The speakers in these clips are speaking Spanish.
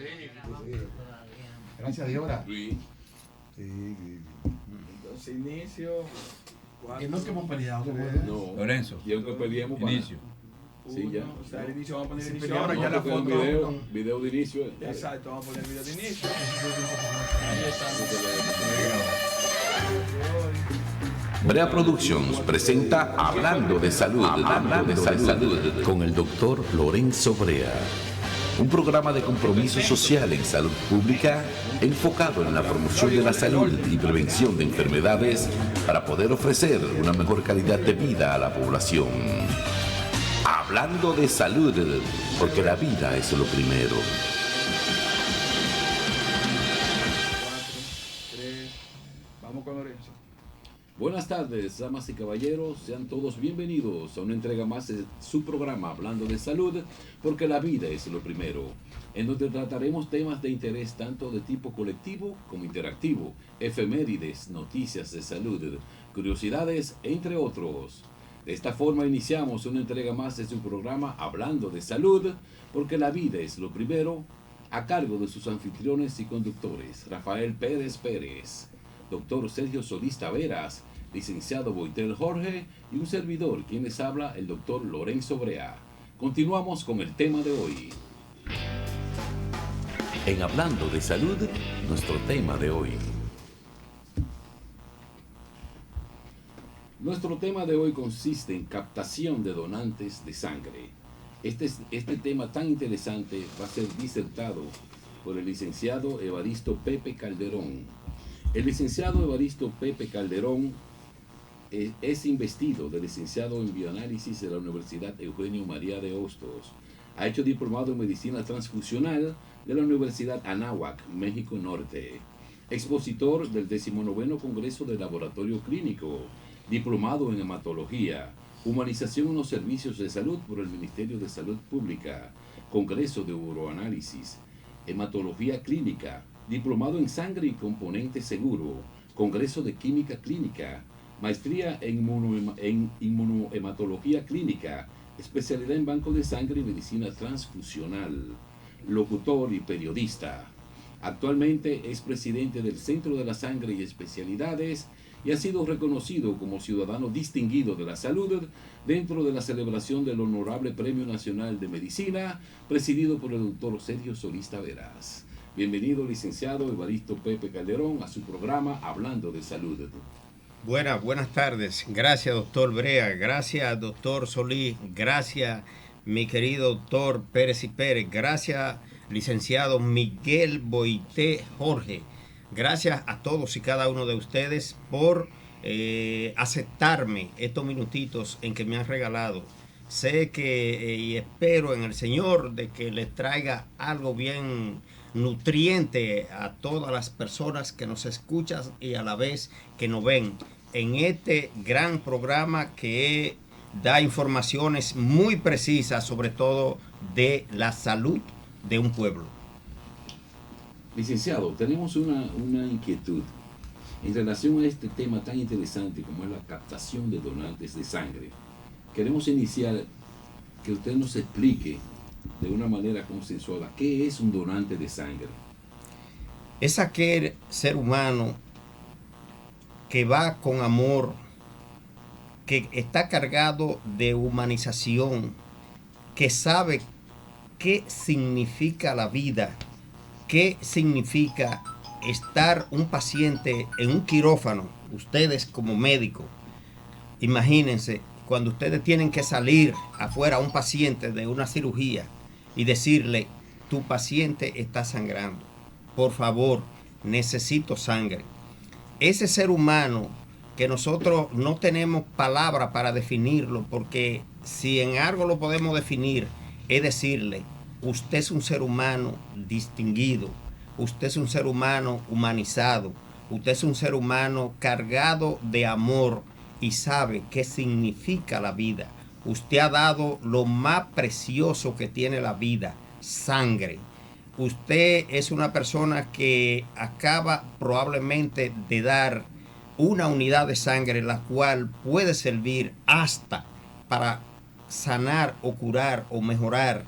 Sí. Gracias a Dios, ¿verdad? Sí. Entonces, inicio. Que no es que hemos peleado. No. Lorenzo. Y aunque peleemos para... Inicio. Sí, ya. O sea, el inicio, vamos a poner el Sí, inicio pero ahora, no, ya la porque foto. el video de inicio. Exacto, vamos a poner el video de inicio. Brea Productions presenta Hablando de Salud, con el doctor Lorenzo Brea. Un programa de compromiso social en salud pública enfocado en la promoción de la salud y prevención de enfermedades para poder ofrecer una mejor calidad de vida a la población. Hablando de salud, porque la vida es lo primero. 4, 3, vamos con Lorenzo. Buenas tardes, damas y caballeros, sean todos bienvenidos a una entrega más de su programa Hablando de Salud, porque la vida es lo primero, en donde trataremos temas de interés tanto de tipo colectivo como interactivo, efemérides, noticias de salud, curiosidades, entre otros. De esta forma iniciamos una entrega más de su programa Hablando de Salud, porque la vida es lo primero, a cargo de sus anfitriones y conductores, Rafael Pérez Pérez, doctor Sergio Solís Taveras, licenciado Boitel Jorge y un servidor, quien les habla, el doctor Lorenzo Brea. Continuamos con el tema de hoy. En Hablando de Salud, nuestro tema de hoy. Nuestro tema de hoy consiste en captación de donantes de sangre. Este tema tan interesante va a ser disertado por el licenciado Evaristo Pepe Calderón. El licenciado Evaristo Pepe Calderón es investido de licenciado en bioanálisis de la Universidad Eugenio María de Hostos. Ha hecho diplomado en medicina transfusional de la Universidad Anáhuac, México Norte. Expositor del 19º Congreso de Laboratorio Clínico. Diplomado en hematología. Humanización en los servicios de salud por el Ministerio de Salud Pública. Congreso de Uroanálisis. Hematología clínica. Diplomado en sangre y componente seguro. Congreso de Química Clínica. Maestría en inmunohematología clínica. Especialidad en banco de sangre y medicina transfusional. Locutor y periodista. Actualmente es presidente del Centro de la Sangre y Especialidades y ha sido reconocido como ciudadano distinguido de la salud dentro de la celebración del Honorable Premio Nacional de Medicina, presidido por el doctor Sergio Solís Taveras. Bienvenido, licenciado Evaristo Pepe Calderón, a su programa Hablando de Salud. Buenas tardes. Gracias, doctor Brea. Gracias, doctor Solís. Gracias, mi querido doctor Pérez y Pérez. Gracias, licenciado Miguel Boité Jorge. Gracias a todos y cada uno de ustedes por aceptarme estos minutitos en que me han regalado. Sé que y espero en el Señor de que les traiga algo bien nutriente a todas las personas que nos escuchan y a la vez que nos ven en este gran programa que da informaciones muy precisas, sobre todo de la salud de un pueblo. Licenciado, tenemos una inquietud en relación a este tema tan interesante como es la captación de donantes de sangre. Queremos iniciar que usted nos explique de una manera consensuada qué es un donante de sangre. Es aquel ser humano que va con amor, que está cargado de humanización, que sabe qué significa la vida, qué significa estar un paciente en un quirófano. Ustedes como médicos, imagínense cuando ustedes tienen que salir afuera a un paciente de una cirugía y decirle: tu paciente está sangrando, por favor, necesito sangre. Ese ser humano que nosotros no tenemos palabra para definirlo, porque si en algo lo podemos definir, es decirle: usted es un ser humano distinguido, usted es un ser humano humanizado, usted es un ser humano cargado de amor y sabe qué significa la vida. Usted ha dado lo más precioso que tiene la vida, sangre. Usted es una persona que acaba probablemente de dar una unidad de sangre, la cual puede servir hasta para sanar o curar o mejorar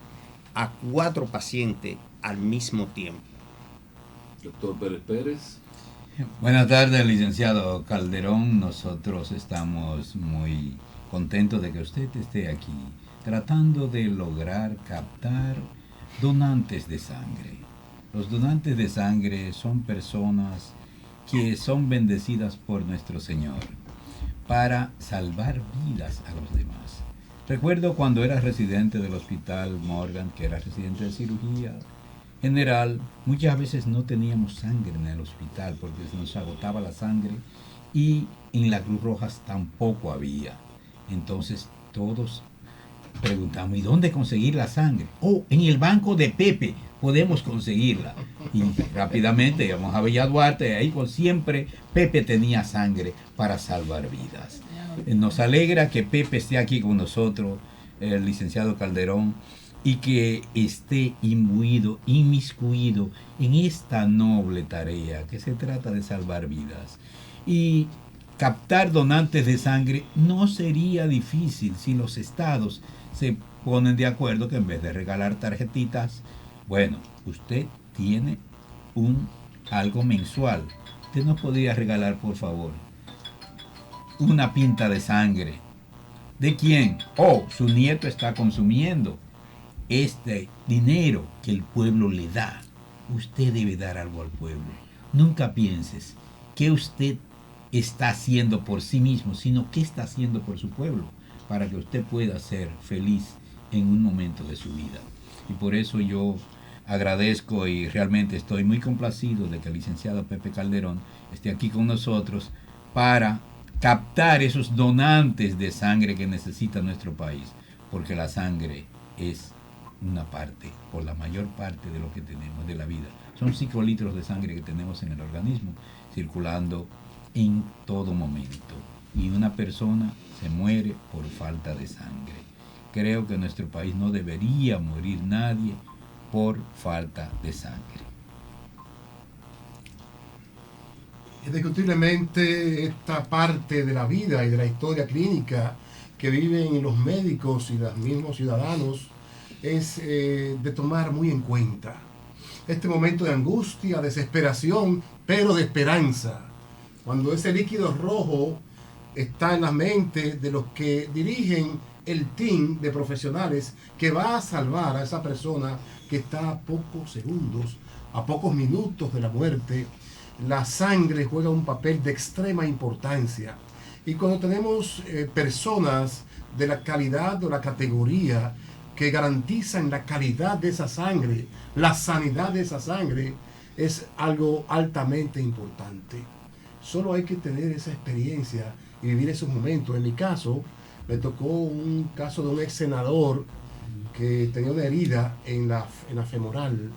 a 4 pacientes al mismo tiempo. Doctor Pérez Pérez. Buenas tardes, licenciado Calderón. Nosotros estamos muy contentos de que usted esté aquí, tratando de lograr captar donantes de sangre. Los donantes de sangre son personas que son bendecidas por nuestro Señor para salvar vidas a los demás. Recuerdo cuando era residente del Hospital Morgan, que era residente de cirugía general, muchas veces no teníamos sangre en el hospital porque se nos agotaba la sangre y en la Cruz Roja tampoco había. Entonces todos preguntamos, ¿y dónde conseguir la sangre? Oh, en el banco de Pepe podemos conseguirla. Y rápidamente íbamos a Bella Duarte, ahí siempre Pepe tenía sangre para salvar vidas. Nos alegra que Pepe esté aquí con nosotros, el licenciado Calderón, y que esté inmiscuido en esta noble tarea que se trata de salvar vidas. Y captar donantes de sangre no sería difícil si los estados se ponen de acuerdo que en vez de regalar tarjetitas, bueno, usted tiene algo mensual. Usted nos podría regalar, por favor, una pinta de sangre. ¿De quién? Oh, su nieto está consumiendo este dinero que el pueblo le da. Usted debe dar algo al pueblo. Nunca pienses que usted está haciendo por sí mismo, sino qué está haciendo por su pueblo, para que usted pueda ser feliz en un momento de su vida. Y por eso yo agradezco y realmente estoy muy complacido de que el licenciado Pepe Calderón esté aquí con nosotros para captar esos donantes de sangre que necesita nuestro país, porque la sangre es una parte, o la mayor parte de lo que tenemos de la vida. Son 5 litros de sangre que tenemos en el organismo circulando en todo momento, y una persona se muere por falta de sangre. Creo que en nuestro país no debería morir nadie por falta de sangre. Indiscutiblemente esta parte de la vida y de la historia clínica que viven los médicos y los mismos ciudadanos es de tomar muy en cuenta. Este momento de angustia, desesperación, pero de esperanza. Cuando ese líquido rojo está en la mente de los que dirigen el team de profesionales que va a salvar a esa persona que está a pocos segundos, a pocos minutos de la muerte, la sangre juega un papel de extrema importancia. Y cuando tenemos personas de la calidad o la categoría que garantizan la calidad de esa sangre, la sanidad de esa sangre, es algo altamente importante. Solo hay que tener esa experiencia y vivir esos momentos. En mi caso, me tocó un caso de un ex senador que tenía una herida en la femoral,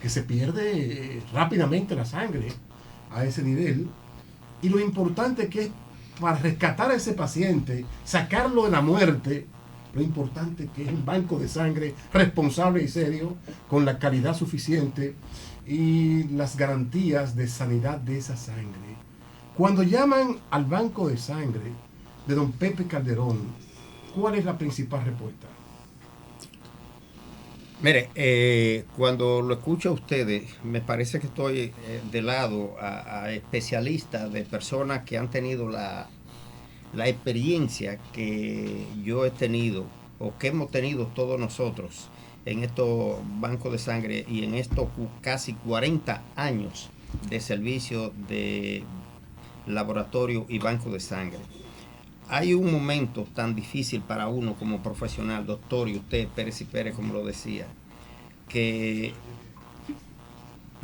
que se pierde rápidamente la sangre a ese nivel. Y lo importante que es para rescatar a ese paciente, sacarlo de la muerte, lo importante que es un banco de sangre responsable y serio, con la calidad suficiente y las garantías de sanidad de esa sangre. Cuando llaman al banco de sangre de don Pepe Calderón, ¿cuál es la principal respuesta? Mire, cuando lo escucho a ustedes, me parece que estoy de lado a especialistas, de personas que han tenido la experiencia que yo he tenido, o que hemos tenido todos nosotros, en estos bancos de sangre y en estos casi 40 años de servicio de laboratorio y banco de sangre. Hay un momento tan difícil para uno como profesional, doctor, y usted, Pérez y Pérez, como lo decía, que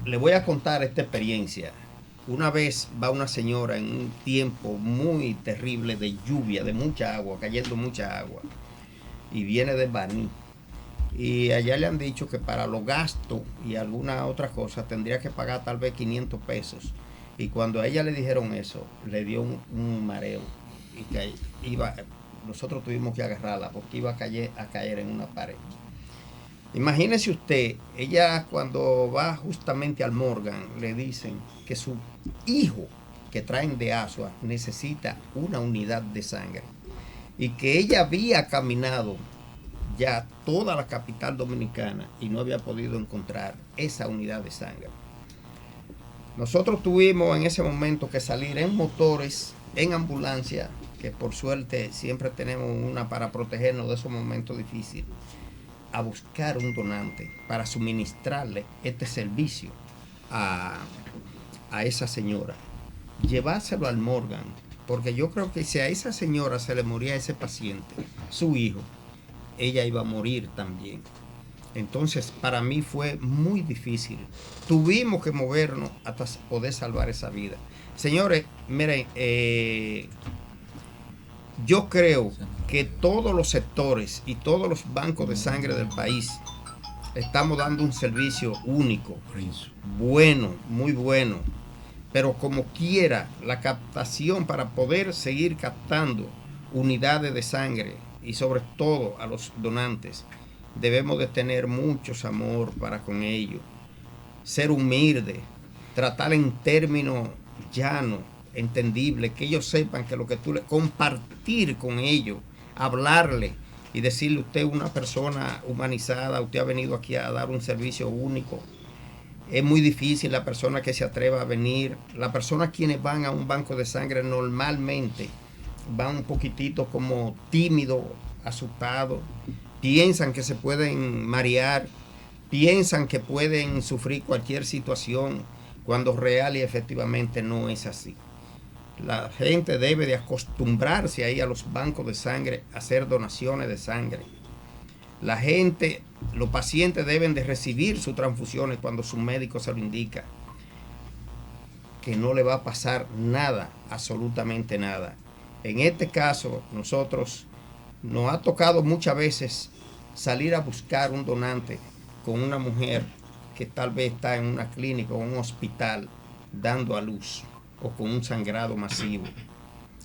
le voy a contar esta experiencia. Una vez va una señora en un tiempo muy terrible de lluvia, de mucha agua, cayendo mucha agua, y viene de Baní. Y allá le han dicho que para los gastos y alguna otra cosa tendría que pagar tal vez 500 pesos. Y cuando a ella le dijeron eso, le dio un mareo. Y que nosotros tuvimos que agarrarla porque iba a caer en una pared. Imagínese usted, ella cuando va justamente al Morgan, le dicen que su hijo que traen de Asua necesita una unidad de sangre y que ella había caminado ya toda la capital dominicana y no había podido encontrar esa unidad de sangre. Nosotros tuvimos en ese momento que salir en motores, en ambulancia, que por suerte siempre tenemos una para protegernos de esos momentos difíciles, a buscar un donante para suministrarle este servicio a esa señora. Llevárselo al Morgan, porque yo creo que si a esa señora se le moría a ese paciente, su hijo, ella iba a morir también. Entonces, para mí fue muy difícil. Tuvimos que movernos hasta poder salvar esa vida. Señores, miren, yo creo que todos los sectores y todos los bancos de sangre del país estamos dando un servicio único, bueno, muy bueno. Pero como quiera, la captación para poder seguir captando unidades de sangre y sobre todo a los donantes, debemos de tener muchos amor para con ellos, ser humilde, tratar en términos llanos, entendibles, que ellos sepan que lo que tú le compartir con ellos, hablarle y decirle: usted es una persona humanizada, usted ha venido aquí a dar un servicio único. Es muy difícil la persona que se atreva a venir. Las personas quienes van a un banco de sangre normalmente van un poquitito como tímidos, asustados, piensan que se pueden marear, piensan que pueden sufrir cualquier situación, cuando real y efectivamente no es así. La gente debe de acostumbrarse a ir a los bancos de sangre a hacer donaciones de sangre. La gente, los pacientes deben de recibir sus transfusiones cuando su médico se lo indica. Que no le va a pasar nada, absolutamente nada. En este caso, nosotros nos ha tocado muchas veces salir a buscar un donante con una mujer que tal vez está en una clínica o un hospital dando a luz o con un sangrado masivo.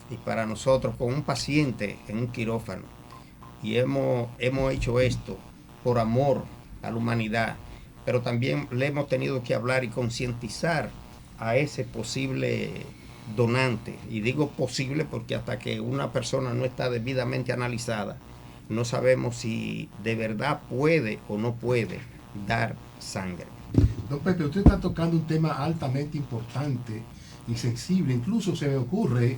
Y para nosotros, con un paciente en un quirófano, y hemos hecho esto por amor a la humanidad, pero también le hemos tenido que hablar y concientizar a ese posible donante. Y digo posible porque hasta que una persona no está debidamente analizada, no sabemos si de verdad puede o no puede dar sangre. Don Pepe, usted está tocando un tema altamente importante y sensible. Incluso se me ocurre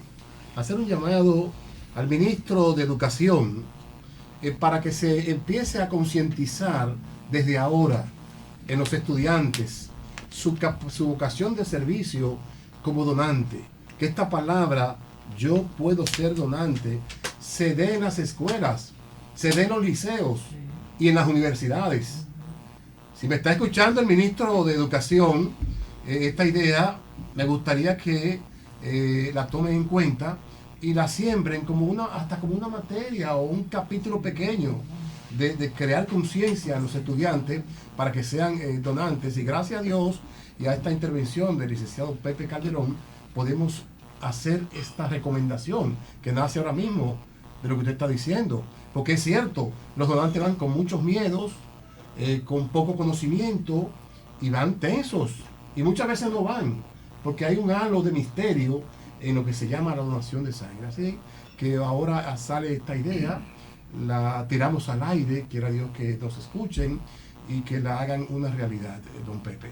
hacer un llamado al ministro de Educación para que se empiece a concientizar desde ahora en los estudiantes su vocación de servicio como donante. Que esta palabra, yo puedo ser donante, se dé en las escuelas, se dé en los liceos y en las universidades. Si me está escuchando el ministro de Educación, esta idea me gustaría que la tomen en cuenta y la siembren como hasta como una materia o un capítulo pequeño de crear conciencia en los estudiantes para que sean donantes. Y gracias a Dios y a esta intervención del licenciado Pepe Calderón podemos hacer esta recomendación que nace ahora mismo de lo que usted está diciendo, porque es cierto, los donantes van con muchos miedos, con poco conocimiento y van tensos y muchas veces no van porque hay un halo de misterio en lo que se llama la donación de sangre. Así que ahora sale esta idea, la tiramos al aire, quiera Dios que nos escuchen y que la hagan una realidad, don Pepe.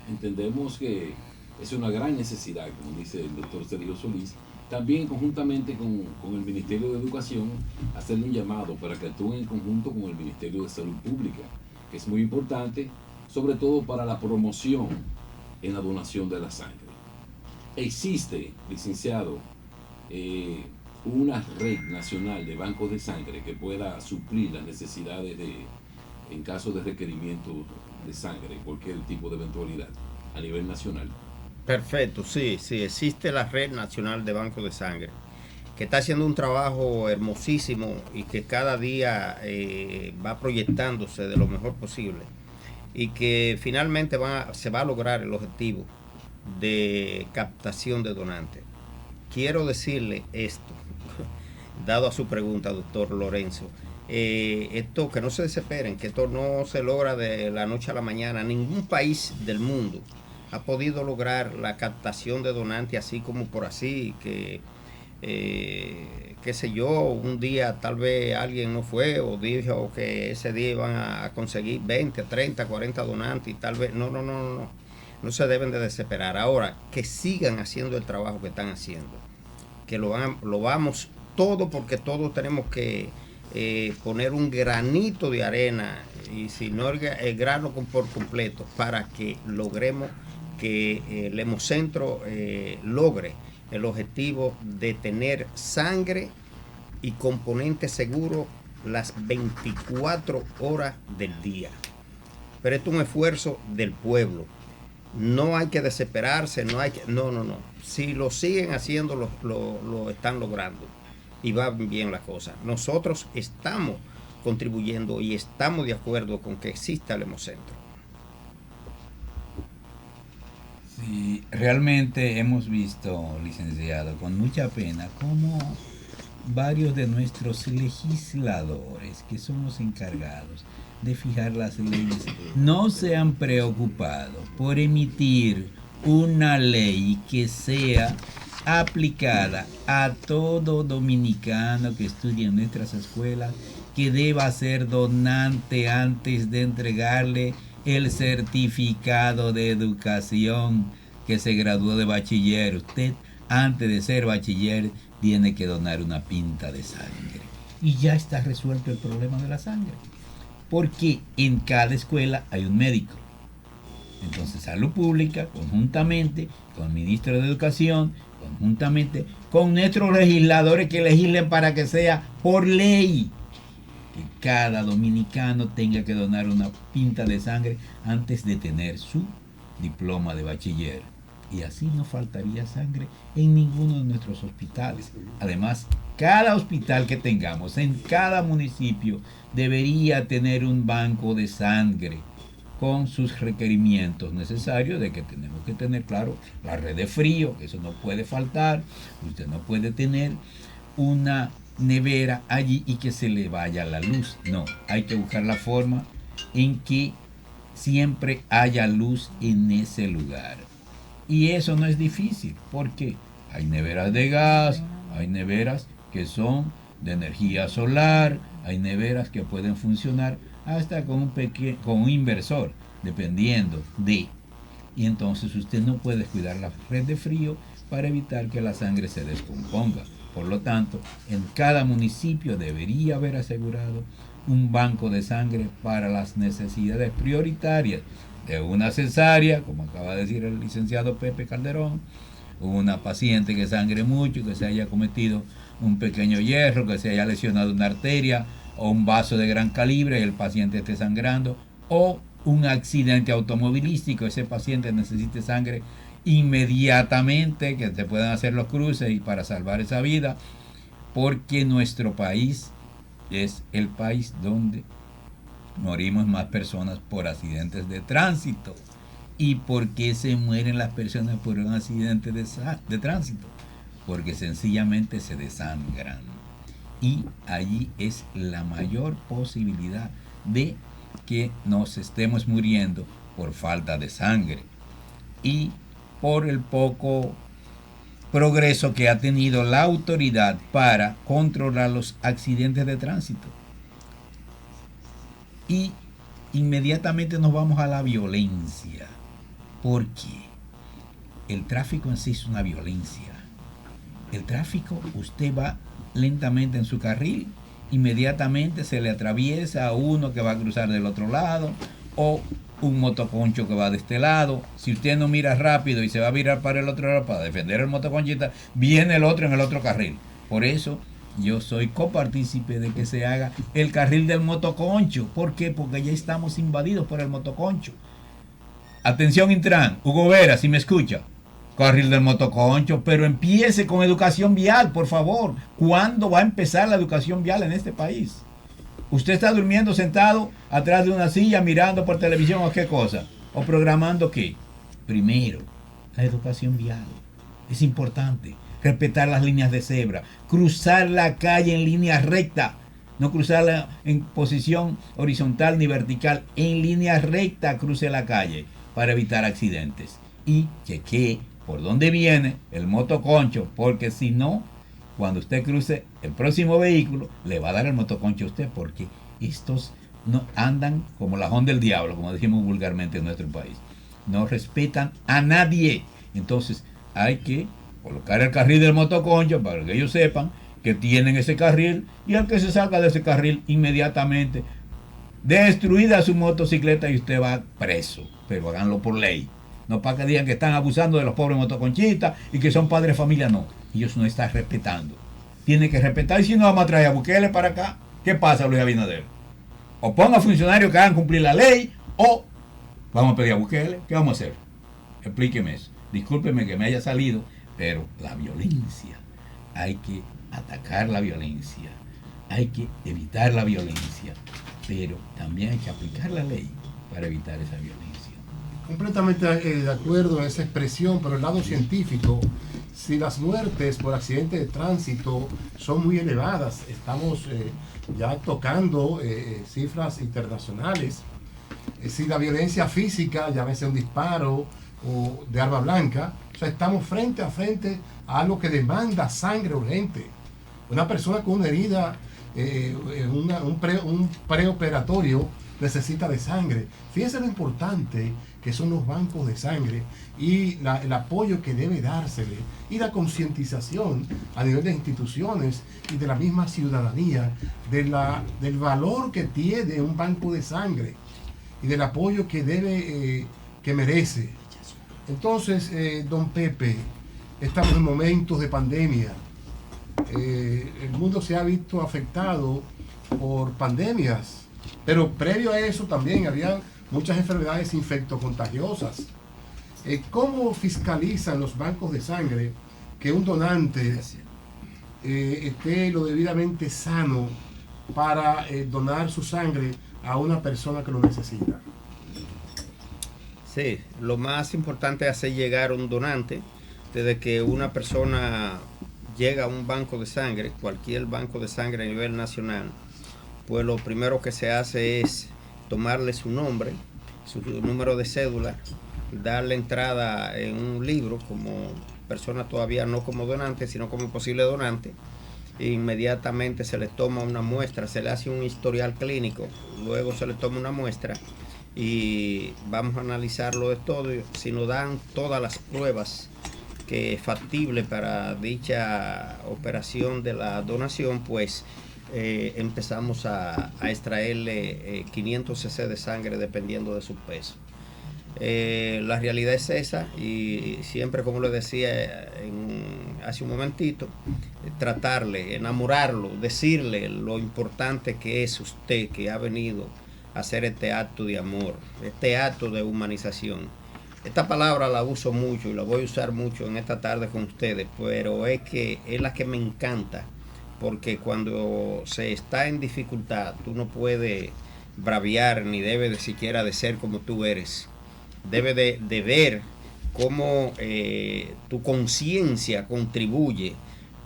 Entendemos que es una gran necesidad, como dice el doctor Sergio Solís, también conjuntamente con el Ministerio de Educación, hacerle un llamado para que actúen en conjunto con el Ministerio de Salud Pública, que es muy importante, sobre todo para la promoción en la donación de la sangre. Existe, licenciado, una red nacional de bancos de sangre que pueda suplir las necesidades en caso de requerimiento de sangre, cualquier tipo de eventualidad a nivel nacional. Perfecto, sí, existe la Red Nacional de Bancos de Sangre, que está haciendo un trabajo hermosísimo y que cada día va proyectándose de lo mejor posible y que finalmente se va a lograr el objetivo de captación de donantes. Quiero decirle esto, dado a su pregunta, doctor Lorenzo, esto que no se desesperen, que esto no se logra de la noche a la mañana. Ningún país del mundo ha podido lograr la captación de donantes así como por así, que qué sé yo, un día tal vez alguien no fue o dijo que ese día iban a conseguir 20, 30, 40 donantes y tal vez, no se deben de desesperar. Ahora, que sigan haciendo el trabajo que están haciendo, que lo vamos todo, porque todos tenemos que poner un granito de arena, y si no el grano por completo, para que logremos que el Hemocentro logre el objetivo de tener sangre y componentes seguros las 24 horas del día. Pero esto es un esfuerzo del pueblo. No hay que desesperarse, no. Si lo siguen haciendo, lo están logrando y va bien la cosa. Nosotros estamos contribuyendo y estamos de acuerdo con que exista el Hemocentro. Sí, realmente hemos visto, licenciado, con mucha pena, cómo varios de nuestros legisladores, que son los encargados de fijar las leyes, no se han preocupado por emitir una ley que sea aplicada a todo dominicano que estudie en nuestras escuelas, que deba ser donante antes de entregarle el certificado de educación, que se graduó de bachiller. Usted, antes de ser bachiller, tiene que donar una pinta de sangre. Y ya está resuelto el problema de la sangre, porque en cada escuela hay un médico. Entonces, Salud Pública, conjuntamente con el Ministro de Educación, conjuntamente con nuestros legisladores que legislen para que sea por ley que cada dominicano tenga que donar una pinta de sangre antes de tener su diploma de bachiller. Y así no faltaría sangre en ninguno de nuestros hospitales. Además, cada hospital que tengamos en cada municipio debería tener un banco de sangre con sus requerimientos necesarios, de que tenemos que tener, claro, la red de frío, que eso no puede faltar. Usted no puede tener una nevera allí y que se le vaya la luz. No, hay que buscar la forma en que siempre haya luz en ese lugar. Y eso no es difícil, porque hay neveras de gas, hay neveras que son de energía solar, hay neveras que pueden funcionar hasta con un inversor, dependiendo de. Y entonces usted no puede cuidar la red de frío para evitar que la sangre se descomponga. Por lo tanto, en cada municipio debería haber asegurado un banco de sangre para las necesidades prioritarias de una cesárea, como acaba de decir el licenciado Pepe Calderón, una paciente que sangre mucho, que se haya cometido un pequeño hierro, que se haya lesionado una arteria o un vaso de gran calibre y el paciente esté sangrando, o un accidente automovilístico, ese paciente necesite sangre inmediatamente, que se puedan hacer los cruces y para salvar esa vida, porque nuestro país es el país donde morimos más personas por accidentes de tránsito. ¿Y por qué se mueren las personas por un accidente de tránsito? Porque sencillamente se desangran. Y allí es la mayor posibilidad de que nos estemos muriendo por falta de sangre y por el poco progreso que ha tenido la autoridad para controlar los accidentes de tránsito. Y inmediatamente nos vamos a la violencia, porque el tráfico en sí es una violencia. El tráfico, usted va lentamente en su carril, inmediatamente se le atraviesa a uno que va a cruzar del otro lado, o un motoconcho que va de este lado. Si usted no mira rápido y se va a virar para el otro lado para defender el motoconchita, viene el otro en el otro carril. Por eso yo soy copartícipe de que se haga el carril del motoconcho. ¿Por qué? Porque ya estamos invadidos por el motoconcho. Atención Intran, Hugo Vera, si me escucha, carril del motoconcho, pero empiece con educación vial, por favor. ¿Cuándo va a empezar la educación vial en este país? Usted está durmiendo sentado atrás de una silla mirando por televisión o qué cosa, o programando qué. Primero, la educación vial. Es importante respetar las líneas de cebra, cruzar la calle en línea recta, no cruzarla en posición horizontal ni vertical, en línea recta cruce la calle para evitar accidentes. Y chequee por dónde viene el motoconcho, porque si no, cuando usted cruce el próximo vehículo, le va a dar el motoconcho a usted, porque estos no andan como la Honda del diablo, como decimos vulgarmente en nuestro país. No respetan a nadie. Entonces hay que colocar el carril del motoconcho para que ellos sepan que tienen ese carril, y al que se salga de ese carril inmediatamente destruida su motocicleta y usted va preso. Pero háganlo por ley, no para que digan que están abusando de los pobres motoconchistas y que son padres de familia. No, ellos no están respetando. Tienen que respetar. Y si no, vamos a traer a Bukele para acá. ¿Qué pasa, Luis Abinader? O ponga funcionarios que hagan cumplir la ley, o vamos a pedir a Bukele. ¿Qué vamos a hacer? Explíqueme eso. Discúlpeme que me haya salido, pero la violencia, hay que atacar la violencia, hay que evitar la violencia, pero también hay que aplicar la ley para evitar esa violencia. Completamente de acuerdo en esa expresión, pero el lado científico, si las muertes por accidente de tránsito son muy elevadas, estamos ya tocando cifras internacionales, si la violencia física, llámese un disparo o de arma blanca, o sea, estamos frente a frente a algo que demanda sangre urgente. Una persona con una herida, un preoperatorio, necesita de sangre. Fíjense lo importante que son los bancos de sangre y el apoyo que debe dársele y la concientización a nivel de instituciones y de la misma ciudadanía del valor que tiene un banco de sangre y del apoyo que merece. Entonces, don Pepe, estamos en momentos de pandemia. El mundo se ha visto afectado por pandemias, pero previo a eso también había muchas enfermedades infectocontagiosas. ¿Cómo fiscalizan los bancos de sangre que un donante esté lo debidamente sano para donar su sangre a una persona que lo necesita? Sí, lo más importante es hacer llegar un donante. Desde que una persona llega a un banco de sangre, cualquier banco de sangre a nivel nacional, pues lo primero que se hace es tomarle su nombre, su número de cédula, darle entrada en un libro como persona todavía no como donante, sino como posible donante. E inmediatamente se le toma una muestra, se le hace un historial clínico, luego se le toma una muestra y vamos a analizarlo de todo. Si nos dan todas las pruebas que es factible para dicha operación de la donación, pues empezamos a extraerle 500 cc de sangre dependiendo de su peso. La realidad es esa, y siempre, como le decía hace un momentito, tratarle, enamorarlo, decirle lo importante que es usted, que ha venido a hacer este acto de amor, este acto de humanización. Esta palabra la uso mucho y la voy a usar mucho en esta tarde con ustedes, pero es la que me encanta, porque cuando se está en dificultad, tú no puedes braviar ni debes de siquiera de ser como tú eres. Debe de ver cómo tu conciencia contribuye,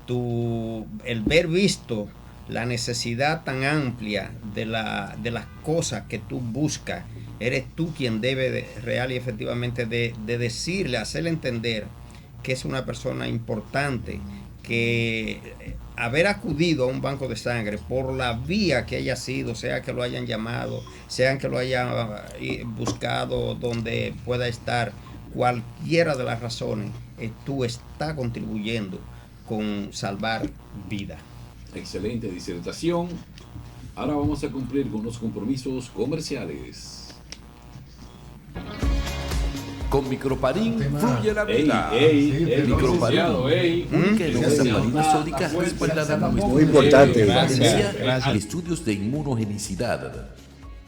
el ver visto la necesidad tan amplia de las cosas que tú buscas. Eres tú quien debe real y efectivamente de decirle, hacerle entender que es una persona importante, que haber acudido a un banco de sangre por la vía que haya sido, sea que lo hayan llamado, sea que lo hayan buscado donde pueda estar, cualquiera de las razones, tú estás contribuyendo con salvar vida. Excelente disertación. Ahora vamos a cumplir con los compromisos comerciales. Con Microparín fluye la vida. Microparín, única y novedosa sódica respaldada por Muy importante. Gracias. Estudios de inmunogenicidad.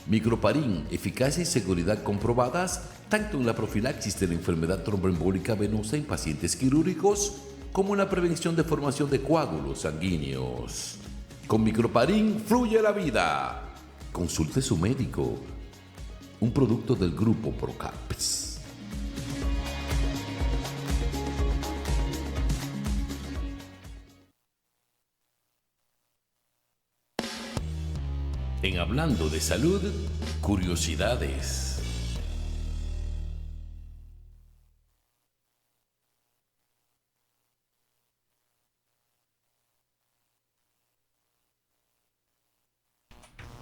Microparín, eficacia y seguridad comprobadas tanto en la profilaxis de la enfermedad tromboembólica venosa en pacientes quirúrgicos como en la prevención de formación de coágulos sanguíneos. Con Microparín fluye la vida. Consulte su médico. Un producto del grupo Procaps. En Hablando de Salud, curiosidades.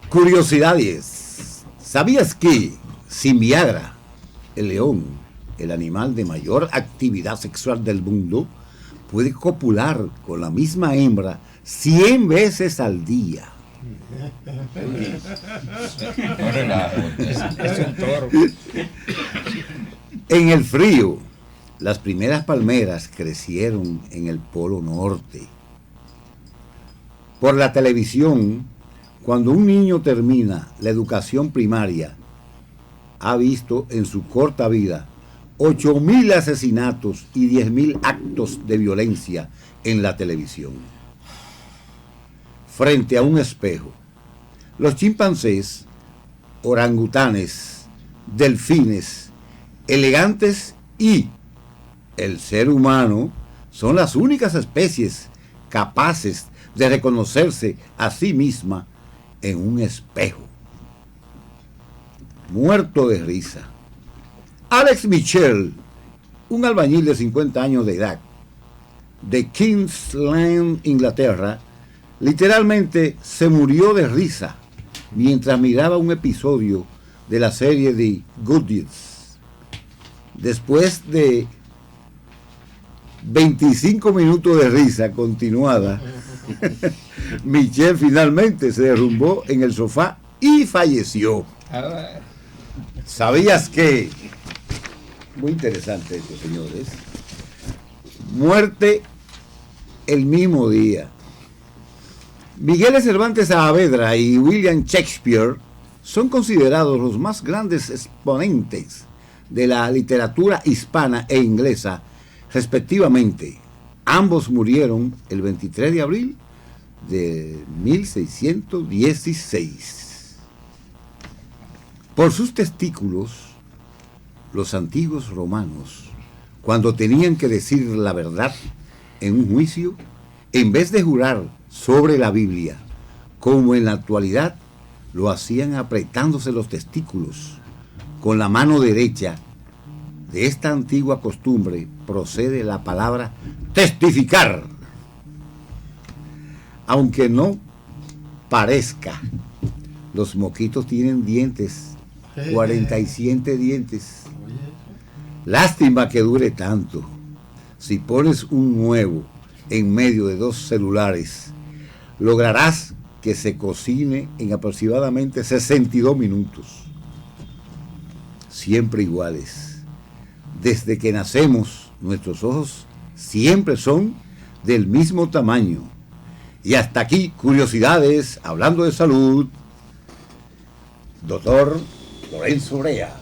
Curiosidades. ¿Sabías que sin Viagra, el león, el animal de mayor actividad sexual del mundo, puede copular con la misma hembra 100 veces al día? No relajo. Es un toro. En el frío, las primeras palmeras crecieron en el Polo Norte. Por la televisión, cuando un niño termina la educación primaria, ha visto en su corta vida 8.000 asesinatos y 10.000 actos de violencia en la televisión. Frente a un espejo, los chimpancés, orangutanes, delfines, elegantes y el ser humano son las únicas especies capaces de reconocerse a sí misma en un espejo. Muerto de risa. Alex Mitchell, un albañil de 50 años de edad, de Kingsland, Inglaterra, literalmente se murió de risa mientras miraba un episodio de la serie de Good Deeds. Después de 25 minutos de risa continuada, Michelle finalmente se derrumbó en el sofá y falleció. ¿Sabías que? Muy interesante esto, señores. Muerte el mismo día. Miguel de Cervantes Saavedra y William Shakespeare son considerados los más grandes exponentes de la literatura hispana e inglesa, respectivamente. Ambos murieron el 23 de abril de 1616. Por sus testículos, los antiguos romanos, cuando tenían que decir la verdad en un juicio, en vez de jurar sobre la Biblia, como en la actualidad, lo hacían apretándose los testículos con la mano derecha. De esta antigua costumbre procede la palabra testificar. Aunque no parezca, los moquitos tienen dientes, 47 dientes. Lástima que dure tanto. Si pones un huevo en medio de dos celulares, lograrás que se cocine en aproximadamente 62 minutos. Siempre iguales. Desde que nacemos, nuestros ojos siempre son del mismo tamaño. Y hasta aquí, curiosidades, hablando de salud. Doctor Lorenzo Brea.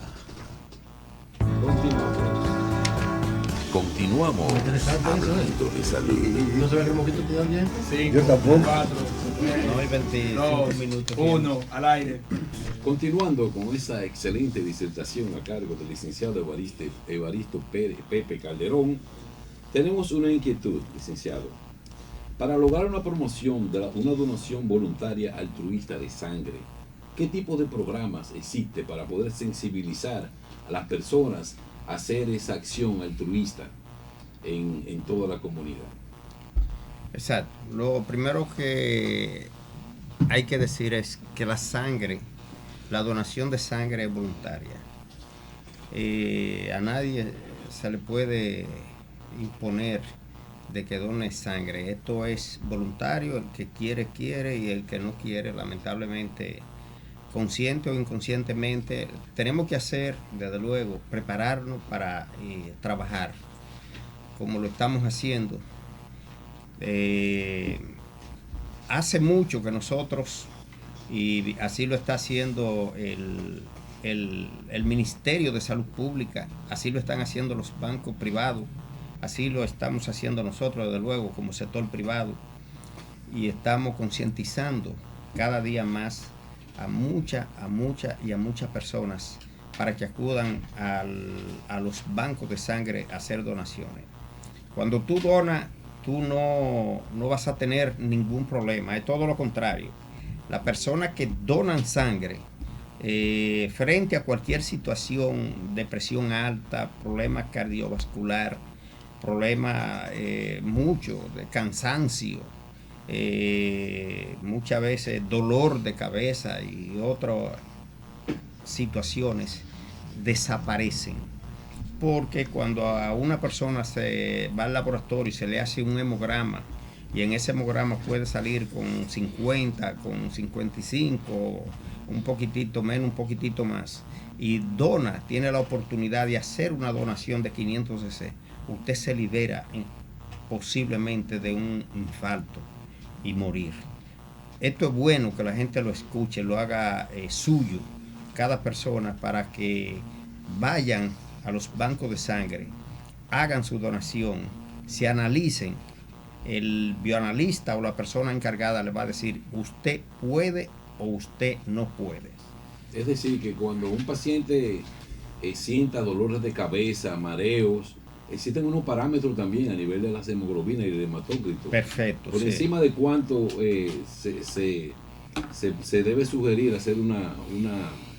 Continuamos hablando de salud. ¿No se ve que el mosquito te da bien? 5, Yo tampoco. 4, No hay 25 2, minutos. 1, al aire. Continuando con esa excelente disertación a cargo del licenciado Evaristo Pepe Calderón, tenemos una inquietud, licenciado. Para lograr una promoción de una donación voluntaria altruista de sangre, ¿qué tipo de programas existe para poder sensibilizar a las personas a hacer esa acción altruista en toda la comunidad? Exacto. Lo primero que hay que decir es que la sangre, la donación de sangre es voluntaria. A nadie se le puede imponer de que done sangre. Esto es voluntario, el que quiere, quiere, y el que no quiere, lamentablemente, consciente o inconscientemente, tenemos que hacer, desde luego, prepararnos para trabajar, como lo estamos haciendo. Hace mucho que nosotros, y así lo está haciendo el Ministerio de Salud Pública, así lo están haciendo los bancos privados, así lo estamos haciendo nosotros, desde luego, como sector privado, y estamos concientizando cada día más a muchas personas para que acudan a los bancos de sangre a hacer donaciones. Cuando tú donas, tú no vas a tener ningún problema, es todo lo contrario. Las personas que donan sangre frente a cualquier situación de presión alta, problema cardiovascular, problema mucho de cansancio, muchas veces dolor de cabeza y otras situaciones desaparecen. Porque cuando a una persona se va al laboratorio y se le hace un hemograma, y en ese hemograma puede salir con 50, con 55, un poquitito menos, un poquitito más, y dona, tiene la oportunidad de hacer una donación de 500 cc, usted se libera posiblemente de un infarto y morir. Esto es bueno que la gente lo escuche, lo haga suyo, cada persona, para que vayan a los bancos de sangre, hagan su donación, se analicen. El bioanalista o la persona encargada le va a decir, usted puede o usted no puede. Es decir, que cuando un paciente sienta dolores de cabeza, mareos, existen unos parámetros también a nivel de las hemoglobinas y del hematócrito. Perfecto. Por sí. encima de cuánto se debe sugerir hacer una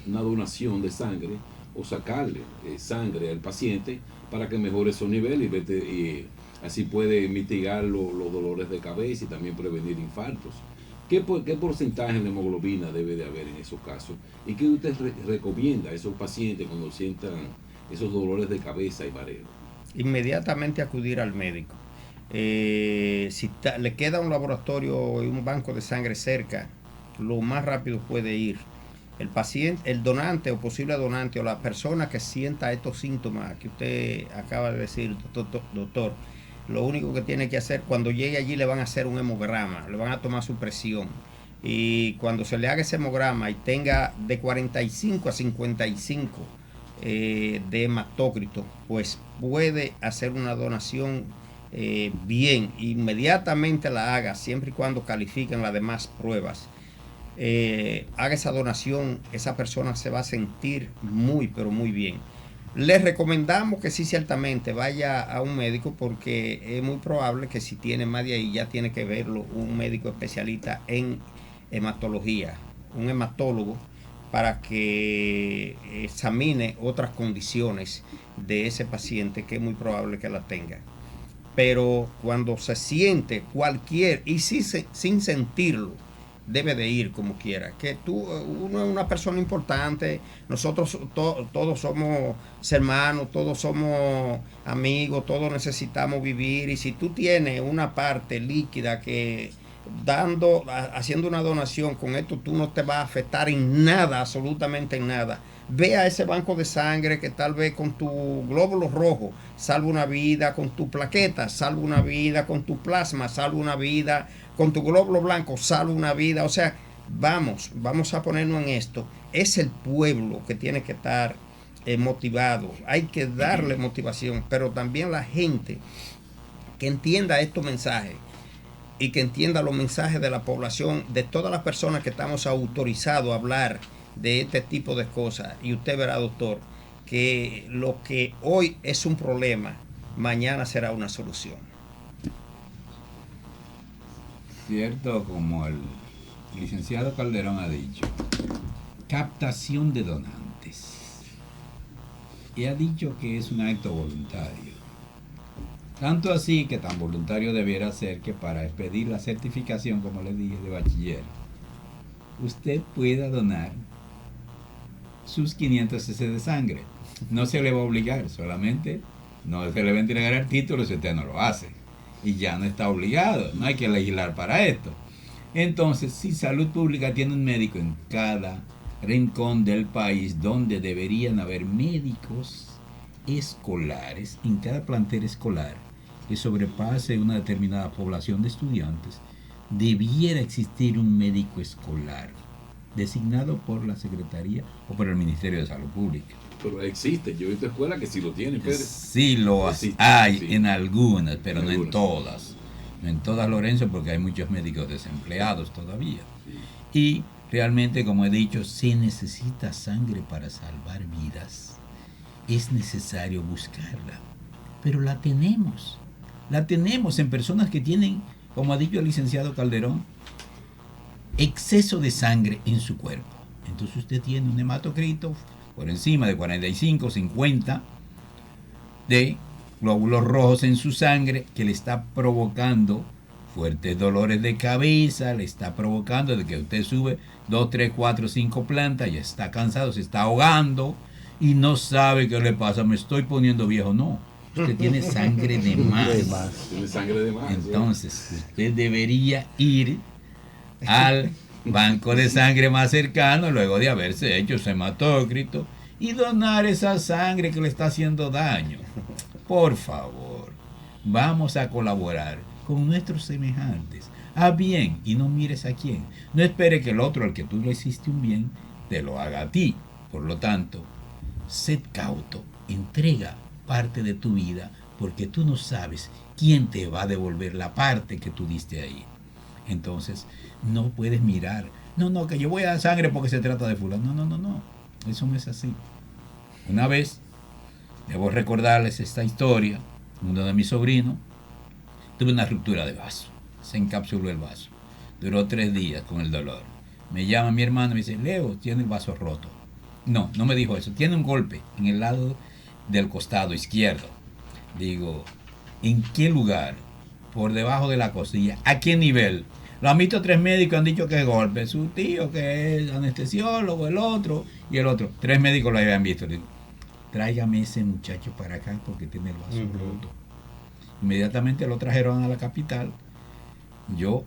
donación de sangre o sacarle sangre al paciente para que mejore esos niveles y así puede mitigar los dolores de cabeza y también prevenir infartos. ¿Qué porcentaje de hemoglobina debe de haber en esos casos? ¿Y qué usted recomienda a esos pacientes cuando sientan esos dolores de cabeza y mareo? Inmediatamente acudir al médico. Si le queda un laboratorio y un banco de sangre cerca, lo más rápido puede ir. El paciente, el donante o posible donante o la persona que sienta estos síntomas que usted acaba de decir, doctor, lo único que tiene que hacer, cuando llegue allí le van a hacer un hemograma, le van a tomar su presión, y cuando se le haga ese hemograma y tenga de 45 a 55 de hematócrito, pues puede hacer una donación bien, inmediatamente la haga, siempre y cuando califiquen las demás pruebas. Haga esa donación, esa persona se va a sentir muy, pero muy bien. Les recomendamos que sí, ciertamente vaya a un médico, porque es muy probable que si tiene más de ahí ya tiene que verlo un médico especialista en hematología, un hematólogo, para que examine otras condiciones de ese paciente, que es muy probable que la tenga. Pero cuando se siente cualquier, y sin sentirlo, debe de ir como quiera. Que uno es una persona importante, nosotros todos somos hermanos, todos somos amigos, todos necesitamos vivir, y si tú tienes una parte líquida que haciendo una donación, con esto tú no te vas a afectar en nada, absolutamente en nada. Ve a ese banco de sangre que tal vez con tu glóbulo rojo salva una vida, con tu plaqueta salva una vida, con tu plasma salva una vida, con tu glóbulo blanco salva una vida. O sea, vamos a ponernos en esto. Es el pueblo que tiene que estar motivado. Hay que darle motivación, pero también la gente que entienda estos mensajes y que entienda los mensajes de la población, de todas las personas que estamos autorizados a hablar de este tipo de cosas. Y usted verá, doctor, que lo que hoy es un problema, mañana será una solución. Cierto, como el licenciado Calderón ha dicho, captación de donantes. Y ha dicho que es un acto voluntario. Tanto así que tan voluntario debiera ser que para expedir la certificación, como le dije, de bachiller, usted pueda donar sus 500 cc de sangre. No se le va a obligar, solamente no se le va a entregar el título si usted no lo hace. Y ya no está obligado, no hay que legislar para esto. Entonces, si Salud Pública tiene un médico en cada rincón del país, donde deberían haber médicos escolares, en cada plantel escolar que sobrepase una determinada población de estudiantes, debiera existir un médico escolar designado por la Secretaría o por el Ministerio de Salud Pública. Pero existe, yo he visto escuelas que sí lo tienen, Pedro. Sí lo Existe, hay, sí. en algunas, pero En no en algunas. todas. No en todas, Lorenzo, porque hay muchos médicos desempleados todavía. Y realmente, como he dicho, se necesita sangre para salvar vidas. Es necesario buscarla, pero la tenemos. La tenemos en personas que tienen, como ha dicho el licenciado Calderón, exceso de sangre en su cuerpo. Entonces usted tiene un hematocrito por encima de 45, 50 de glóbulos rojos en su sangre, que le está provocando fuertes dolores de cabeza, le está provocando de que usted sube 2, 3, 4, 5 plantas, ya está cansado, se está ahogando y no sabe qué le pasa, me estoy poniendo viejo. No, usted tiene sangre de más. Tiene sangre de más. Entonces, usted debería ir al banco de sangre más cercano luego de haberse hecho su hematócrito y donar esa sangre que le está haciendo daño. Por favor, vamos a colaborar con nuestros semejantes. Haz bien y no mires a quién. No espere que el otro al que tú le hiciste un bien te lo haga a ti. Por lo tanto, sed cauto, entrega parte de tu vida porque tú no sabes quién te va a devolver la parte que tú diste ahí. Entonces, no puedes mirar. No, que yo voy a dar sangre porque se trata de fulano. No. Eso no es así. Una vez, debo recordarles esta historia. Uno de mis sobrinos tuvo una ruptura de vaso. Se encapsuló el vaso. Duró 3 días con el dolor. Me llama mi hermano y me dice, Leo, tiene el vaso roto. No me dijo eso. Tiene un golpe en el lado del costado izquierdo. Digo, ¿en qué lugar? Por debajo de la costilla. ¿A qué nivel? Lo han visto 3 médicos, han dicho que es golpe. Su tío, que es anestesiólogo, el otro y el otro. 3 médicos lo habían visto. Digo, tráigame ese muchacho para acá porque tiene el vaso roto. Inmediatamente lo trajeron a la capital. Yo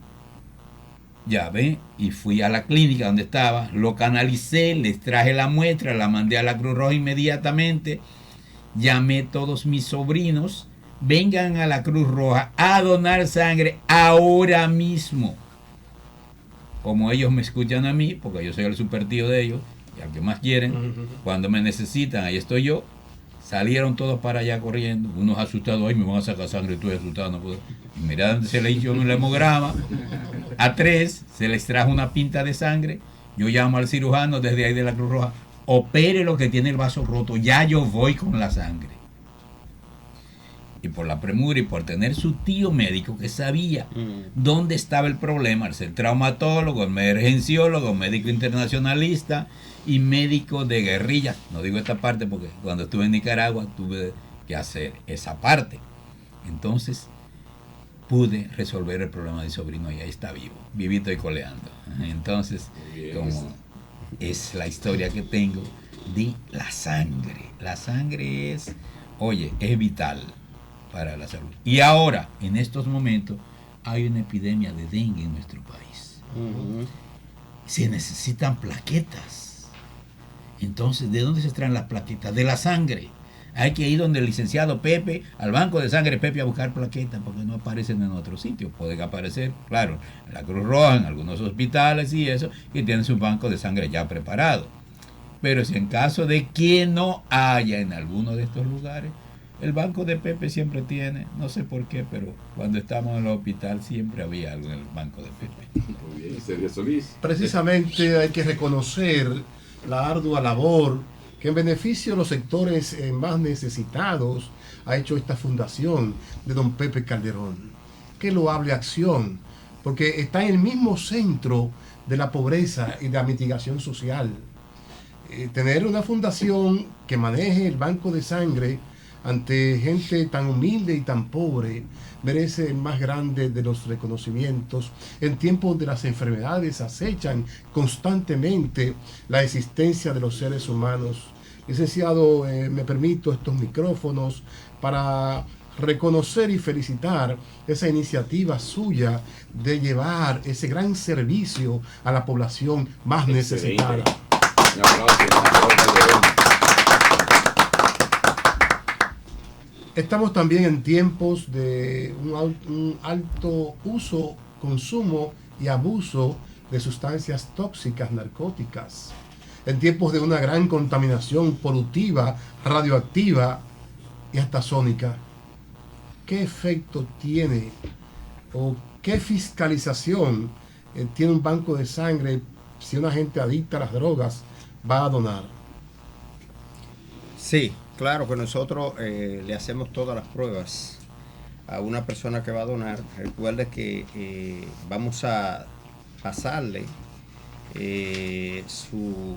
llamé y fui a la clínica donde estaba, lo canalicé, les traje la muestra, la mandé a la Cruz Roja inmediatamente. Llamé a todos mis sobrinos, vengan a la Cruz Roja a donar sangre ahora mismo. Como ellos me escuchan a mí, porque yo soy el super tío de ellos, y al que más quieren, cuando me necesitan, ahí estoy yo. Salieron todos para allá corriendo, unos asustados, ay, me van a sacar sangre, estoy asustado, no puedo. Inmediatamente se le hizo un hemograma, a 3 se les trajo una pinta de sangre, yo llamo al cirujano desde ahí de la Cruz Roja, opere lo que tiene el vaso roto, ya yo voy con la sangre. Y por la premura y por tener su tío médico que sabía dónde estaba el problema, al ser traumatólogo, emergenciólogo, médico internacionalista y médico de guerrilla. No digo esta parte porque cuando estuve en Nicaragua tuve que hacer esa parte. Entonces pude resolver el problema de mi sobrino y ahí está vivo, vivito y coleando. Entonces, como es la historia que tengo de la sangre. La sangre es, oye, es vital para la salud. Y ahora, en estos momentos, hay una epidemia de dengue en nuestro país. Se necesitan plaquetas. Entonces, ¿de dónde se extraen las plaquetas? De la sangre. Hay que ir donde el licenciado Pepe, al banco de sangre Pepe, a buscar plaquetas, porque no aparecen en otro sitio. Pueden aparecer, claro, en la Cruz Roja, en algunos hospitales y eso, y tienen su banco de sangre ya preparado. Pero si en caso de que no haya en alguno de estos lugares, el banco de Pepe siempre tiene, no sé por qué, pero cuando estamos en el hospital siempre había algo en el banco de Pepe. Muy bien, Sergio Solís. Precisamente hay que reconocer la ardua labor que en beneficio de los sectores más necesitados ha hecho esta fundación de don Pepe Calderón. Qué loable acción, porque está en el mismo centro de la pobreza y de la mitigación social. Tener una fundación que maneje el banco de sangre ante gente tan humilde y tan pobre merece el más grande de los reconocimientos en tiempos de las enfermedades acechan constantemente la existencia de los seres humanos. Licenciado, me permito estos micrófonos para reconocer y felicitar esa iniciativa suya de llevar ese gran servicio a la población más necesitada. Un aplauso, Calderón. Estamos también en tiempos de un alto uso, consumo y abuso de sustancias tóxicas, narcóticas. En tiempos de una gran contaminación polutiva, radioactiva y hasta sónica. ¿Qué efecto tiene o qué fiscalización tiene un banco de sangre si una gente adicta a las drogas va a donar? Sí, claro que nosotros le hacemos todas las pruebas a una persona que va a donar. Recuerde que vamos a pasarle su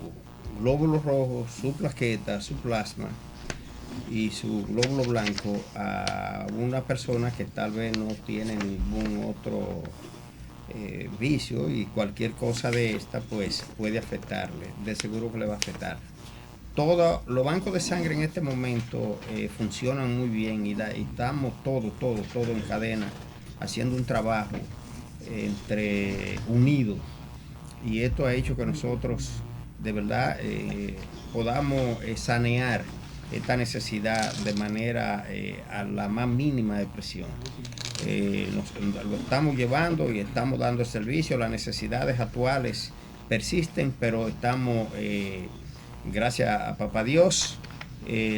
glóbulo rojo, su plaqueta, su plasma, y su glóbulo blanco a una persona que tal vez no tiene ningún otro vicio, y cualquier cosa de esta pues puede afectarle, de seguro que le va a afectar. Todos los bancos de sangre en este momento funcionan muy bien, y estamos todo en cadena haciendo un trabajo entre unidos, y esto ha hecho que nosotros de verdad podamos sanear esta necesidad de manera a la más mínima expresión. Lo estamos llevando y estamos dando el servicio. Las necesidades actuales persisten, pero estamos, gracias a Papá Dios,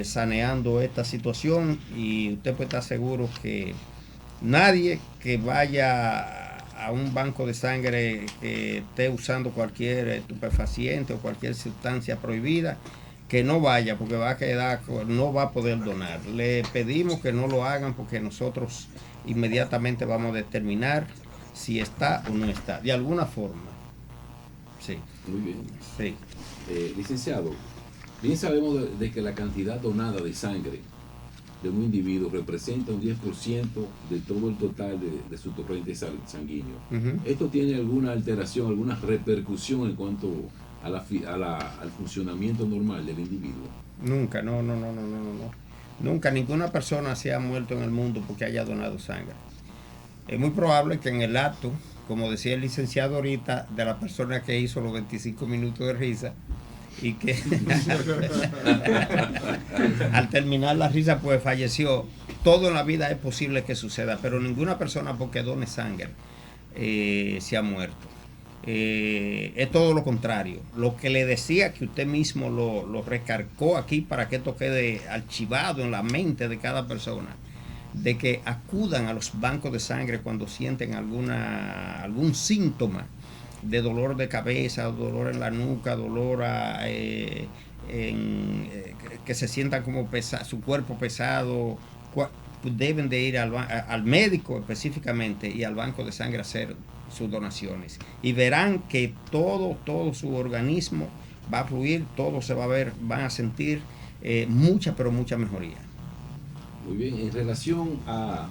saneando esta situación, y usted puede estar seguro que nadie que vaya a un banco de sangre que esté usando cualquier estupefaciente o cualquier sustancia prohibida, que no vaya, porque va a quedar, no va a poder donar. Le pedimos que no lo hagan, porque nosotros inmediatamente vamos a determinar si está o no está, de alguna forma. Sí. Muy bien. Sí. Licenciado, bien sabemos de que la cantidad donada de sangre de un individuo representa un 10% de todo el total de su torrente sanguíneo. ¿Esto tiene alguna alteración, alguna repercusión en cuanto al funcionamiento normal del individuo? Nunca, no. Nunca ninguna persona se ha muerto en el mundo porque haya donado sangre. Es muy probable que en el acto, como decía el licenciado ahorita, de la persona que hizo los 25 minutos de risa, y que al terminar la risa pues falleció. Todo en la vida es posible que suceda, pero ninguna persona porque done sangre se ha muerto. Es todo lo contrario. Lo que le decía, que usted mismo lo recargó aquí para que esto quede archivado en la mente de cada persona, de que acudan a los bancos de sangre cuando sienten algún síntoma de dolor de cabeza, dolor en la nuca, dolor que se sientan como su cuerpo pesado. Deben de ir al médico específicamente y al banco de sangre a hacer sus donaciones, y verán que todo su organismo va a fluir, todo se va a ver, van a sentir mucha mejoría. Muy bien, en relación al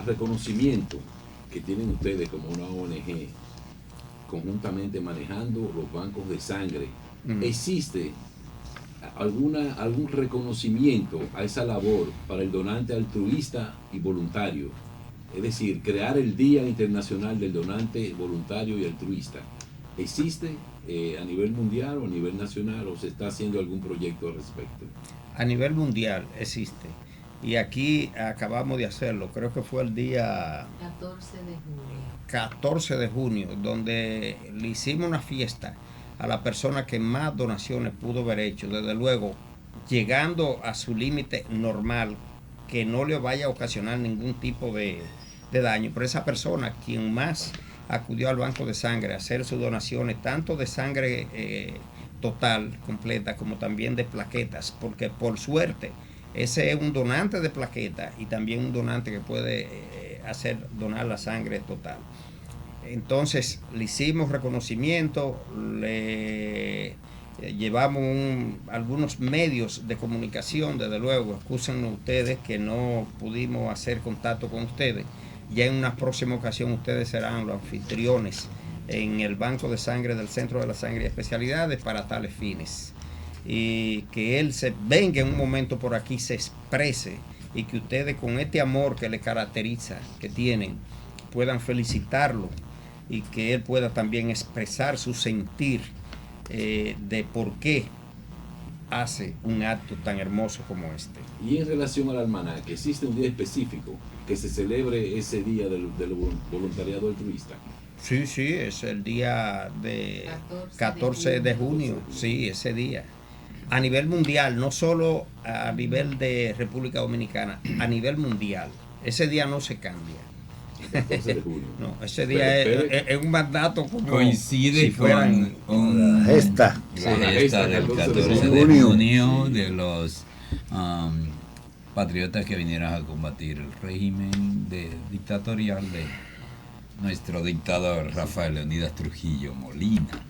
reconocimiento que tienen ustedes como una ONG conjuntamente manejando los bancos de sangre, ¿existe algún reconocimiento a esa labor para el donante altruista y voluntario? Es decir, crear el Día Internacional del Donante Voluntario y Altruista. ¿Existe a nivel mundial o a nivel nacional, o se está haciendo algún proyecto al respecto? A nivel mundial existe. Y aquí acabamos de hacerlo, creo que fue el día 14 de junio, donde le hicimos una fiesta a la persona que más donaciones pudo haber hecho, desde luego llegando a su límite normal, que no le vaya a ocasionar ningún tipo de daño, pero esa persona quien más acudió al banco de sangre a hacer sus donaciones, tanto de sangre total, completa, como también de plaquetas, porque por suerte ese es un donante de plaquetas y también un donante que puede donar la sangre total. Entonces le hicimos reconocimiento, le llevamos algunos medios de comunicación, desde luego, excúsennos ustedes que no pudimos hacer contacto con ustedes. Ya en una próxima ocasión ustedes serán los anfitriones en el banco de sangre del Centro de la Sangre y Especialidades para tales fines. Y que él se venga en un momento por aquí, se exprese, y que ustedes con este amor que le caracteriza, que tienen, puedan felicitarlo, y que él pueda también expresar su sentir de por qué hace un acto tan hermoso como este. Y en relación al almanaque, ¿existe un día específico que se celebre ese día del voluntariado altruista? Sí, es el día de 14 de junio, sí, ese día. A nivel mundial, no solo a nivel de República Dominicana, a nivel mundial. Ese día no se cambia. 14 de junio. No, ese día es un mandato como coincide si fueran, con la gesta del 14 de junio de los patriotas que vinieron a combatir el régimen dictatorial de nuestro dictador Rafael Leónidas Trujillo Molina.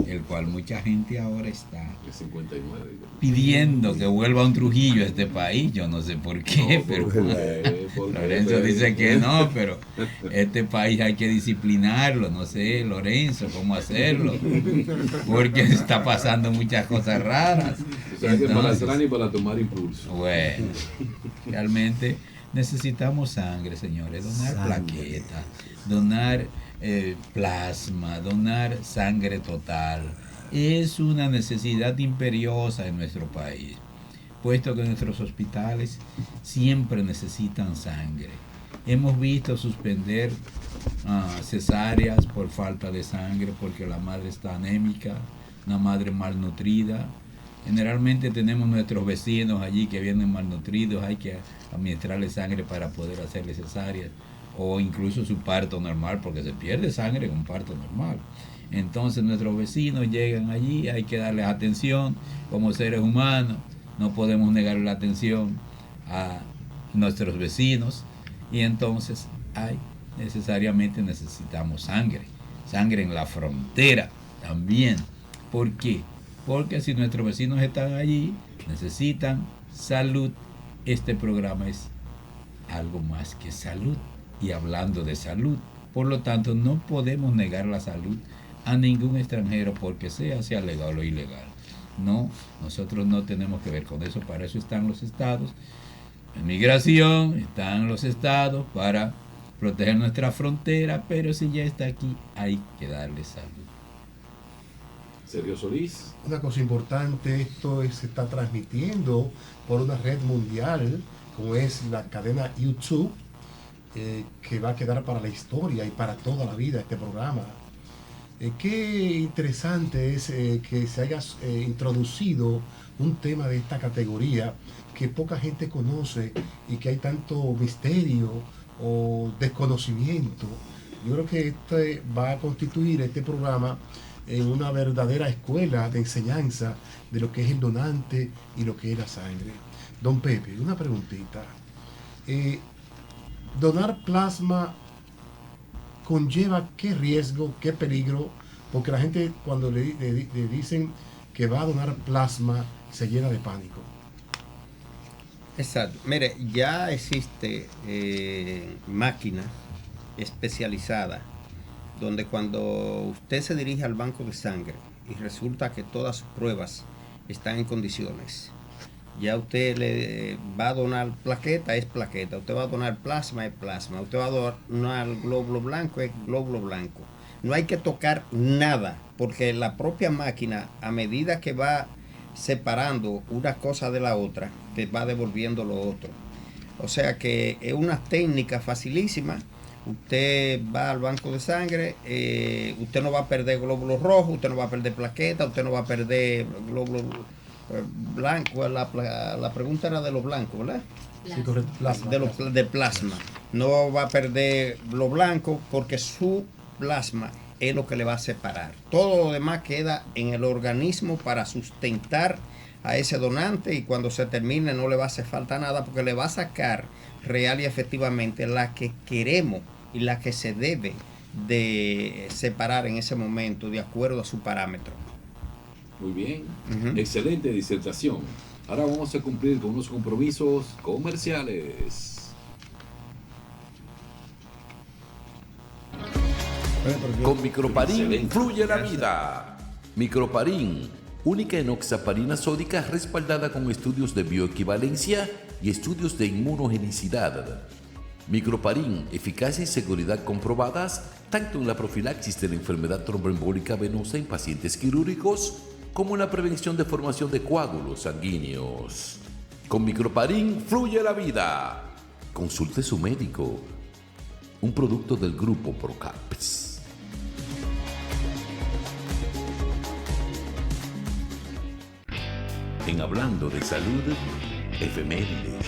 el cual mucha gente ahora está El 59. pidiendo que vuelva un Trujillo a este país. Yo no sé por qué, pero Lorenzo dice que no, pero este país hay que disciplinarlo. No sé, Lorenzo, cómo hacerlo, porque está pasando muchas cosas raras. O sea, que para atrás y para tomar impulso. Bueno, realmente necesitamos sangre, señores, donar plaquetas, donar plasma, donar sangre total. Es una necesidad imperiosa en nuestro país, puesto que nuestros hospitales siempre necesitan sangre. Hemos visto suspender cesáreas por falta de sangre, porque la madre está anémica, una madre malnutrida. Generalmente tenemos nuestros vecinos allí que vienen malnutridos, hay que administrarles sangre para poder hacerles cesáreas o incluso su parto normal, porque se pierde sangre en un parto normal. Entonces nuestros vecinos llegan allí, hay que darles atención como seres humanos, no podemos negar la atención a nuestros vecinos y entonces necesariamente necesitamos sangre en la frontera también. ¿Por qué? Porque si nuestros vecinos están allí, necesitan salud, este programa es algo más que salud. Y hablando de salud, por lo tanto, no podemos negar la salud a ningún extranjero porque sea legal o ilegal. No, nosotros no tenemos que ver con eso, para eso están los estados. En migración están los estados para proteger nuestra frontera, pero si ya está aquí, hay que darle salud. Sergio Solís. Una cosa importante, se está transmitiendo por una red mundial, como es la cadena YouTube, que va a quedar para la historia y para toda la vida este programa. Qué interesante es que se haya introducido un tema de esta categoría que poca gente conoce y que hay tanto misterio o desconocimiento. Yo creo que este va a constituir este programa en una verdadera escuela de enseñanza de lo que es el donante y lo que es la sangre. Don Pepe, una preguntita. ¿Donar plasma conlleva qué riesgo, qué peligro? Porque la gente cuando le dicen que va a donar plasma se llena de pánico. Exacto. Mire, ya existe máquina especializada donde cuando usted se dirige al banco de sangre y resulta que todas sus pruebas están en condiciones, ya usted le va a donar plaqueta, es plaqueta, usted va a donar plasma, es plasma, usted va a donar glóbulo blanco, es glóbulo blanco. No hay que tocar nada, porque la propia máquina, a medida que va separando una cosa de la otra, te va devolviendo lo otro. O sea que es una técnica facilísima. Usted va al banco de sangre, usted no va a perder glóbulos rojos, usted no va a perder plaquetas, usted no va a perder glóbulos blancos. La pregunta era de los blancos, ¿verdad? Sí, correcto. Plasma. De plasma. No va a perder lo blanco porque su plasma es lo que le va a separar. Todo lo demás queda en el organismo para sustentar a ese donante y cuando se termine no le va a hacer falta nada porque le va a sacar real y efectivamente la que queremos y la que se debe de separar en ese momento de acuerdo a su parámetro. Muy bien, excelente disertación. Ahora vamos a cumplir con unos compromisos comerciales. Con Microparín fluye la vida. Microparín, única enoxaparina sódica respaldada con estudios de bioequivalencia y estudios de inmunogenicidad. Microparín, eficacia y seguridad comprobadas tanto en la profilaxis de la enfermedad tromboembólica venosa en pacientes quirúrgicos como en la prevención de formación de coágulos sanguíneos. Con Microparín fluye la vida. Consulte su médico. Un producto del grupo Procaps. En Hablando de Salud, efemérides.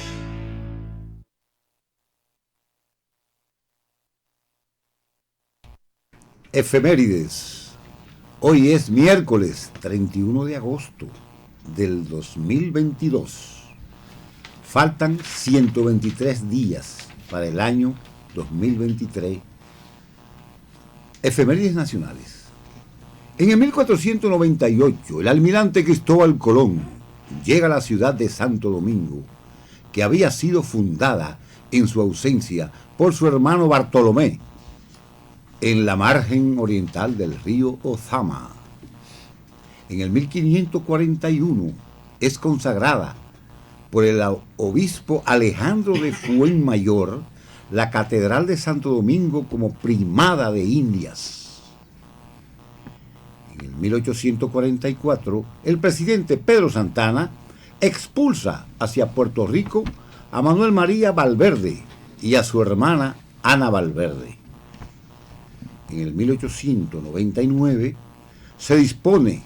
Efemérides. Hoy es miércoles 31 de agosto del 2022. Faltan 123 días para el año 2023. Efemérides nacionales. En el 1498, el almirante Cristóbal Colón llega a la ciudad de Santo Domingo, que había sido fundada en su ausencia por su hermano Bartolomé, en la margen oriental del río Ozama. En el 1541 es consagrada por el obispo Alejandro de Fuenmayor la Catedral de Santo Domingo como primada de Indias. En 1844, el presidente Pedro Santana expulsa hacia Puerto Rico a Manuel María Valverde y a su hermana Ana Valverde. En el 1899 se dispone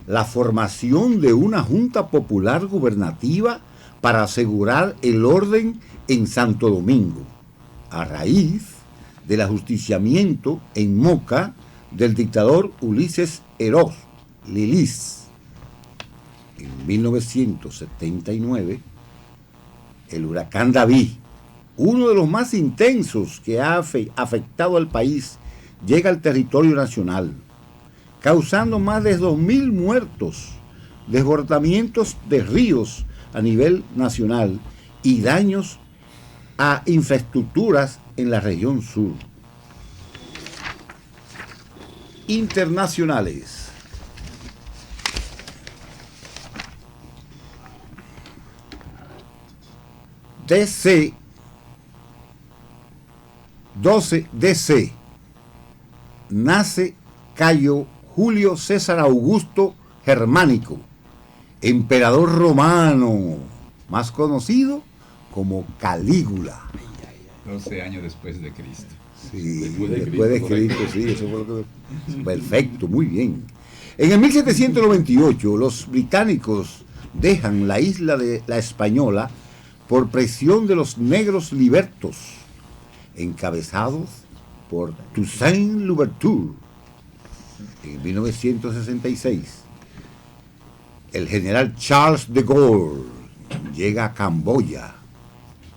la formación de una Junta Popular Gubernativa para asegurar el orden en Santo Domingo, a raíz del ajusticiamiento en Moca del dictador Ulises Eroz Lilis. En 1979, el huracán David, uno de los más intensos que ha afectado al país, llega al territorio nacional, causando más de 2.000 muertos, desbordamientos de ríos a nivel nacional y daños a infraestructuras en la región sur. Internacionales. DC 12 DC. Nace Cayo Julio César Augusto Germánico, emperador romano, más conocido como Calígula. 12 años después de Cristo. Sí, Después de Cristo, sí, eso fue lo que... Perfecto, muy bien. En el 1798, los británicos dejan la isla de La Española por presión de los negros libertos, encabezados por Toussaint Louverture. En 1966, el general Charles de Gaulle llega a Camboya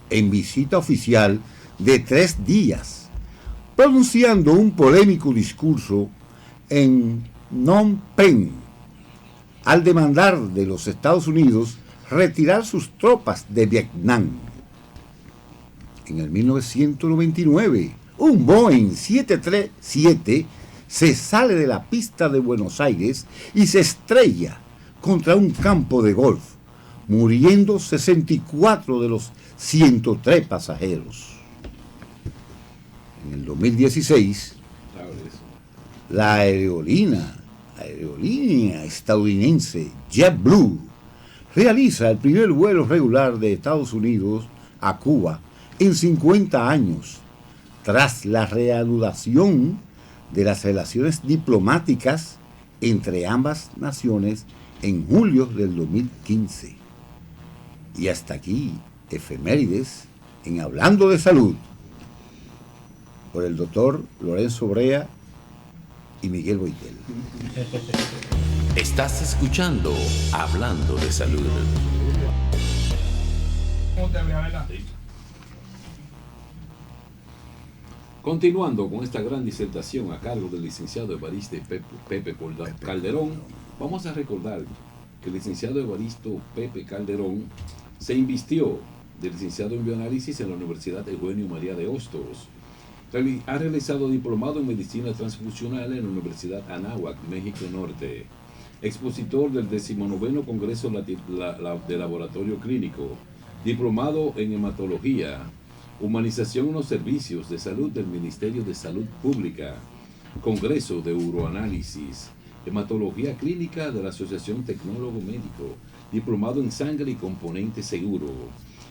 en visita oficial de 3 días, pronunciando un polémico discurso en Phnom Penh al demandar de los Estados Unidos retirar sus tropas de Vietnam. En el 1999, un Boeing 737 se sale de la pista de Buenos Aires y se estrella contra un campo de golf, muriendo 64 de los 103 pasajeros. En el 2016, la aerolínea estadounidense JetBlue realiza el primer vuelo regular de Estados Unidos a Cuba en 50 años, tras la reanudación de las relaciones diplomáticas entre ambas naciones en julio del 2015. Y hasta aquí, efemérides en Hablando de Salud, por el doctor Lorenzo Brea y Miguel Boitel. Estás escuchando Hablando de Salud. Continuando con esta gran disertación a cargo del licenciado Evaristo Pepe Calderón, vamos a recordar que el licenciado Evaristo Pepe Calderón se invistió de licenciado en bioanálisis en la Universidad Eugenio María de Hostos. Ha realizado diplomado en medicina transfusional en la Universidad Anáhuac, México Norte. Expositor del 19º Congreso de Laboratorio Clínico. Diplomado en hematología. Humanización en los servicios de salud del Ministerio de Salud Pública. Congreso de Uroanálisis. Hematología clínica de la Asociación Tecnólogo Médico. Diplomado en sangre y componente seguro.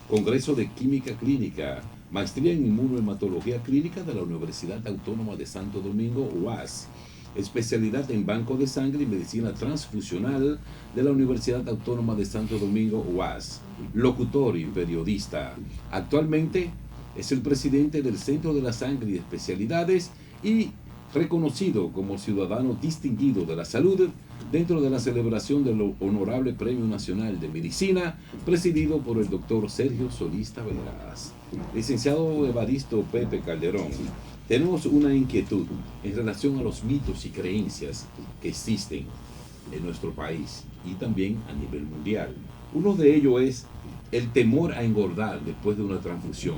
Congreso de Química Clínica. Maestría en Inmunohematología Clínica de la Universidad Autónoma de Santo Domingo, UAS. Especialidad en Banco de Sangre y Medicina Transfusional de la Universidad Autónoma de Santo Domingo, UAS. Locutor y periodista. Actualmente es el presidente del Centro de la Sangre y Especialidades y reconocido como ciudadano distinguido de la salud dentro de la celebración del Honorable Premio Nacional de Medicina, presidido por el doctor Sergio Solís Taveras. Licenciado Evaristo Pepe Calderón, tenemos una inquietud en relación a los mitos y creencias que existen en nuestro país y también a nivel mundial. Uno de ellos es el temor a engordar después de una transfusión.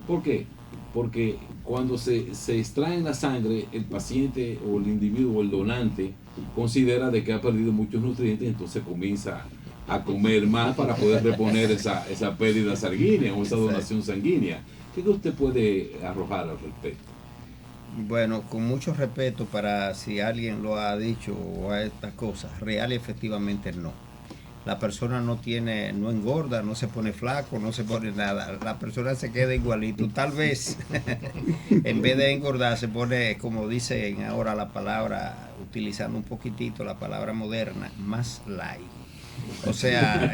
¿Por qué? Porque cuando se extrae la sangre, el paciente o el individuo o el donante considera de que ha perdido muchos nutrientes, entonces comienza a comer más para poder reponer esa pérdida sanguínea o esa donación sanguínea. ¿Qué usted puede arrojar al respecto? Bueno, con mucho respeto para si alguien lo ha dicho o a estas cosas, real y efectivamente no. La persona no engorda, no se pone flaco, no se pone nada. La persona se queda igualito. Tal vez en vez de engordar se pone, como dicen ahora la palabra, utilizando un poquitito la palabra moderna, más light. O sea,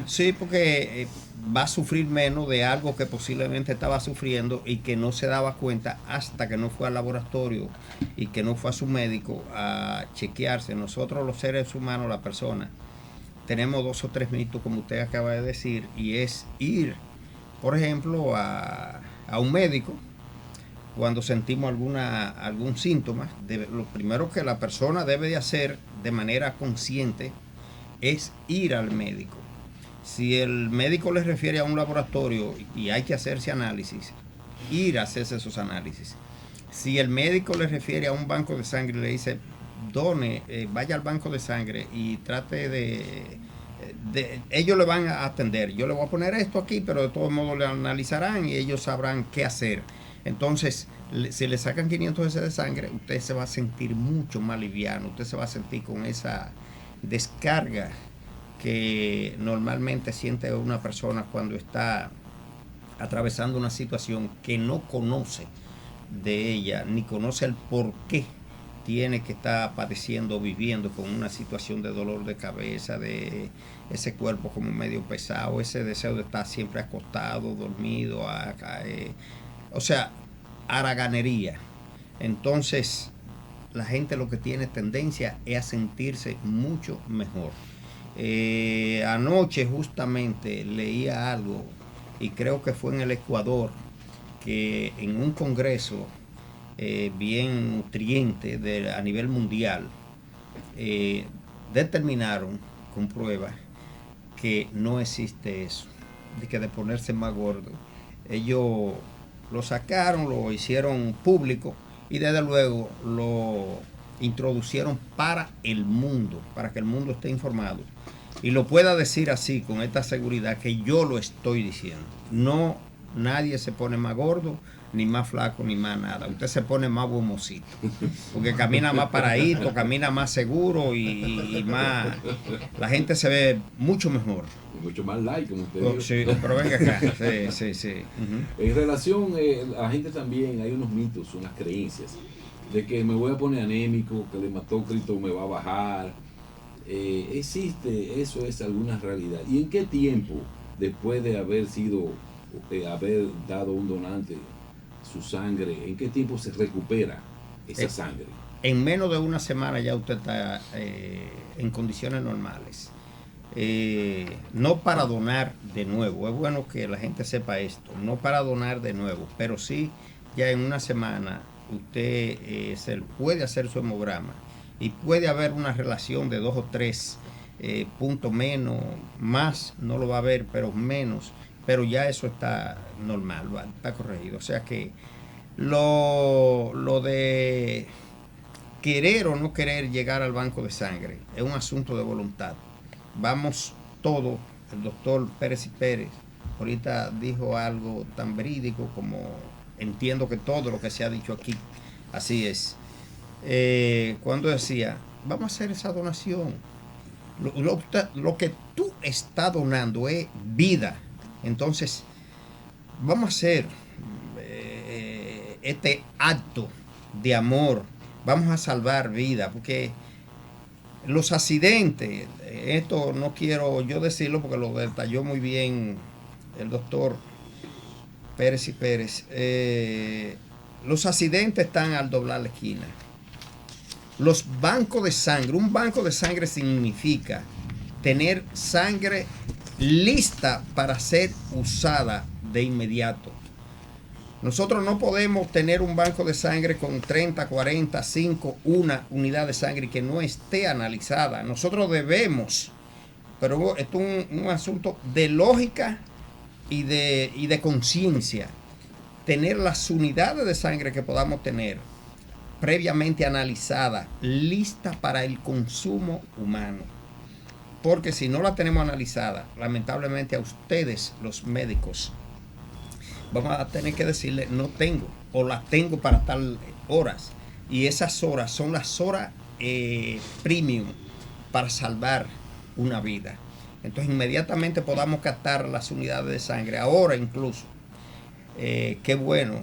sí, porque va a sufrir menos de algo que posiblemente estaba sufriendo y que no se daba cuenta hasta que no fue al laboratorio y que no fue a su médico a chequearse. Nosotros los seres humanos, la persona, tenemos 2 o 3 mitos, como usted acaba de decir, y es ir, por ejemplo, a un médico cuando sentimos algún síntoma. Lo primero que la persona debe de hacer de manera consciente es ir al médico. Si el médico le refiere a un laboratorio y hay que hacerse análisis, ir a hacerse esos análisis. Si el médico le refiere a un banco de sangre y le dice, vaya al banco de sangre y trate de ellos le van a atender. Yo le voy a poner esto aquí, pero de todos modos le analizarán y ellos sabrán qué hacer. Entonces, si le sacan 500 cc de sangre, usted se va a sentir mucho más liviano, usted se va a sentir con esa descarga que normalmente siente una persona cuando está atravesando una situación que no conoce de ella, ni conoce el por qué tiene que estar padeciendo, viviendo con una situación de dolor de cabeza, de ese cuerpo como medio pesado, ese deseo de estar siempre acostado, dormido, o sea, haraganería. Entonces, la gente lo que tiene tendencia es a sentirse mucho mejor. Anoche justamente leía algo, y creo que fue en el Ecuador, que en un congreso bien nutriente a nivel mundial, determinaron con pruebas que no existe eso, de ponerse más gordo. Ellos lo sacaron, lo hicieron público y desde luego lo introducieron para el mundo, para que el mundo esté informado y lo pueda decir así con esta seguridad que yo lo estoy diciendo. No, nadie se pone más gordo, ni más flaco, ni más nada. Usted se pone más bomocito, porque camina más paradito, camina más seguro y más, la gente se ve mucho mejor. Mucho más light, como usted dijo. Sí, pero venga acá. Sí. En relación a la gente también, hay unos mitos, unas creencias, de que me voy a poner anémico, que el hematócrito me va a bajar. ¿Existe eso? ¿Es alguna realidad? ¿Y en qué tiempo, después de haber dado un donante su sangre, en qué tiempo se recupera esa sangre? En menos de una semana ya usted está en condiciones normales. No para donar de nuevo, es bueno que la gente sepa esto, no para donar de nuevo, pero sí ya en una semana usted se puede hacer su hemograma y puede haber una relación de 2 o 3 puntos menos, más no lo va a haber, pero menos, pero ya eso está normal, está corregido. O sea que lo de querer o no querer llegar al banco de sangre es un asunto de voluntad. Vamos todos, el doctor Pérez y Pérez ahorita dijo algo tan verídico como entiendo que todo lo que se ha dicho aquí, así es. Cuando decía, vamos a hacer esa donación, lo que tú estás donando es vida, entonces vamos a hacer este acto de amor, vamos a salvar vida, porque los accidentes, esto no quiero yo decirlo porque lo detalló muy bien el doctor Pérez y Pérez, los accidentes están al doblar la esquina. Los bancos de sangre, un banco de sangre significa tener sangre lista para ser usada de inmediato. Nosotros no podemos tener un banco de sangre con 30, 40, 5, una unidad de sangre que no esté analizada. Nosotros debemos, pero esto es un asunto de lógica y de conciencia, tener las unidades de sangre que podamos tener previamente analizadas, listas para el consumo humano. Porque si no la tenemos analizada, lamentablemente a ustedes, los médicos, vamos a tener que decirle no tengo, o la tengo para tal horas. Y esas horas son las horas premium para salvar una vida. Entonces inmediatamente podamos captar las unidades de sangre. Ahora incluso, qué bueno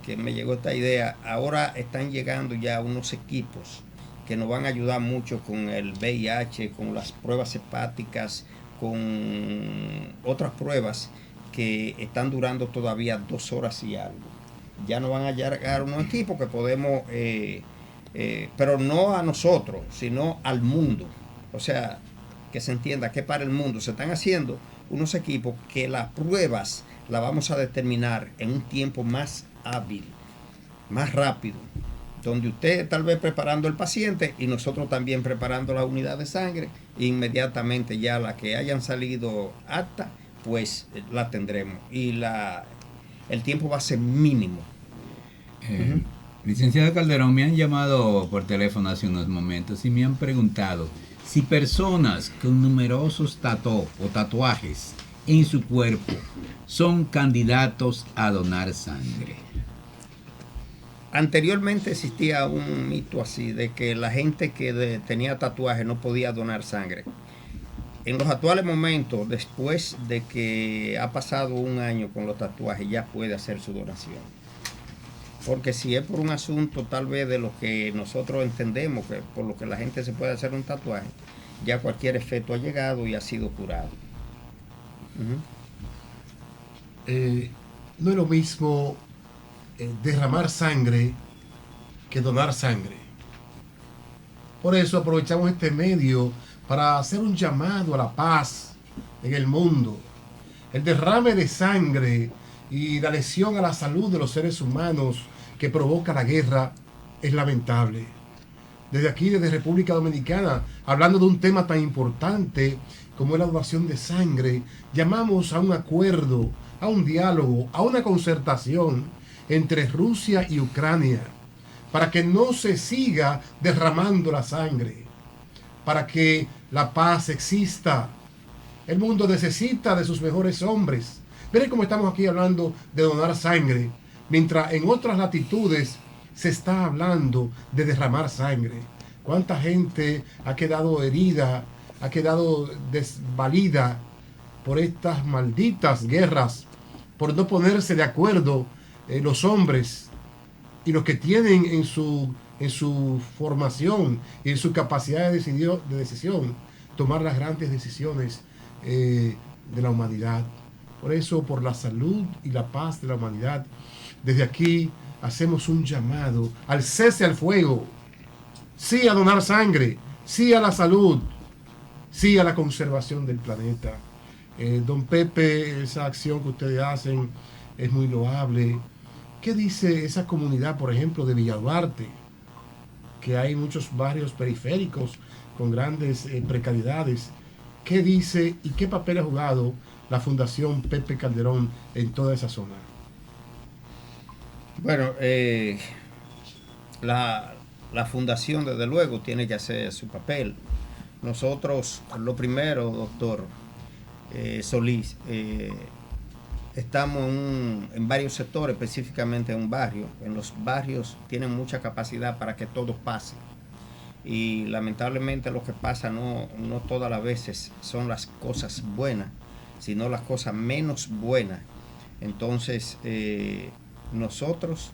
que me llegó esta idea. Ahora están llegando ya unos equipos que nos van a ayudar mucho con el VIH, con las pruebas hepáticas, con otras pruebas que están durando todavía 2 horas y algo. Ya nos van a llegar unos equipos que podemos, pero no a nosotros, sino al mundo. O sea, que se entienda que para el mundo se están haciendo unos equipos que las pruebas las vamos a determinar en un tiempo más hábil, más rápido, donde usted tal vez preparando el paciente y nosotros también preparando la unidad de sangre, inmediatamente ya la que hayan salido apta, pues la tendremos y el tiempo va a ser mínimo. Licenciado Calderón, me han llamado por teléfono hace unos momentos y me han preguntado si personas con numerosos tatuajes en su cuerpo son candidatos a donar sangre. Anteriormente existía un mito así de que la gente que tenía tatuajes no podía donar sangre. En los actuales momentos, después de que ha pasado 1 año con los tatuajes, ya puede hacer su donación. Porque si es por un asunto tal vez de lo que nosotros entendemos, que por lo que la gente se puede hacer un tatuaje, ya cualquier efecto ha llegado y ha sido curado. No es lo mismo derramar sangre que donar sangre. Por eso aprovechamos este medio para hacer un llamado a la paz en el mundo. El derrame de sangre y la lesión a la salud de los seres humanos que provoca la guerra es lamentable. Desde aquí, desde República Dominicana, hablando de un tema tan importante como es la donación de sangre, llamamos a un acuerdo, a un diálogo, a una concertación entre Rusia y Ucrania para que no se siga derramando la sangre, para que la paz exista. El mundo necesita de sus mejores hombres. Miren cómo estamos aquí hablando de donar sangre, mientras en otras latitudes se está hablando de derramar sangre. ¿Cuánta gente ha quedado herida, ha quedado desvalida por estas malditas guerras, por no ponerse de acuerdo los hombres y los que tienen en su formación y en su capacidad de decisión tomar las grandes decisiones de la humanidad? Por eso, por la salud y la paz de la humanidad, desde aquí hacemos un llamado al cese al fuego, sí a donar sangre, sí a la salud, sí a la conservación del planeta. Don Pepe, esa acción que ustedes hacen es muy loable. ¿Qué dice esa comunidad, por ejemplo, de Villa Duarte? Que hay muchos barrios periféricos con grandes precariedades. ¿Qué dice y qué papel ha jugado la Fundación Pepe Calderón en toda esa zona? Bueno, la fundación desde luego tiene que hacer su papel. Nosotros, lo primero, doctor Solís, estamos en varios sectores, específicamente en un barrio. En los barrios tienen mucha capacidad para que todo pase. Y lamentablemente lo que pasa no todas las veces son las cosas buenas, sino las cosas menos buenas. Entonces, nosotros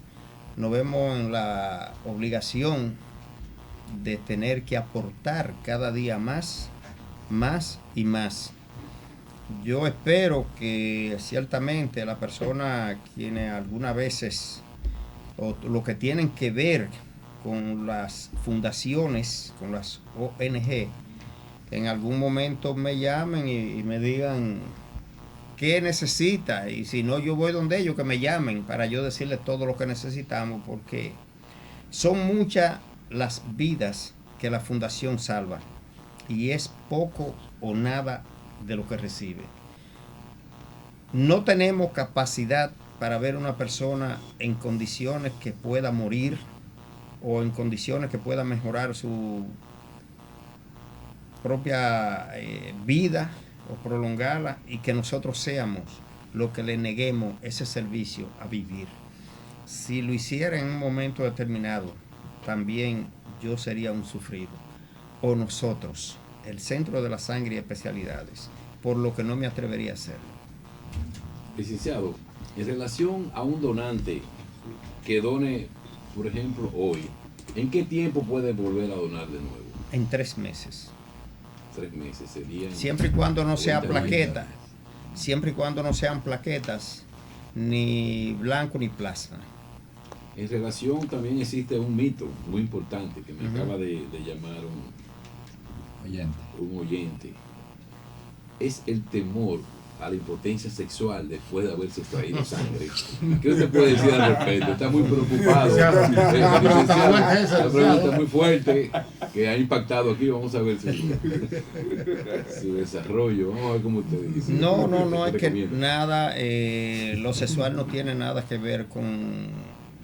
nos vemos en la obligación de tener que aportar cada día más y más. Yo espero que ciertamente la persona quienes algunas veces o lo que tienen que ver con las fundaciones, con las ONG, en algún momento me llamen y me digan qué necesita, y si no yo voy donde ellos, que me llamen para yo decirles todo lo que necesitamos, porque son muchas las vidas que la fundación salva y es poco o nada de lo que recibe. No tenemos capacidad para ver una persona en condiciones que pueda morir o en condiciones que pueda mejorar su propia vida o prolongarla, y que nosotros seamos los que le neguemos ese servicio a vivir. Si lo hiciera en un momento determinado, también yo sería un sufrido, o nosotros, el Centro de la Sangre y Especialidades, por lo que no me atrevería a hacerlo. Licenciado, en relación a un donante que done, por ejemplo, hoy, ¿en qué tiempo puede volver a donar de nuevo? En 3 meses. 3 meses serían. Siempre y cuando no sea 90 plaqueta, siempre y cuando no sean plaquetas, ni blanco ni plasma. En relación también existe un mito muy importante que me Ujú. acaba de llamar Oyente. un oyente. Es el temor a la impotencia sexual después de haberse extraído sangre. ¿Qué usted puede decir al respecto? Está muy preocupado. La pregunta fuerte esa, La pregunta muy fuerte que ha impactado aquí. Vamos a ver su desarrollo. Vamos a ver cómo usted dice. No, ¿Qué es que recomienda? nada, lo sexual no tiene nada que ver con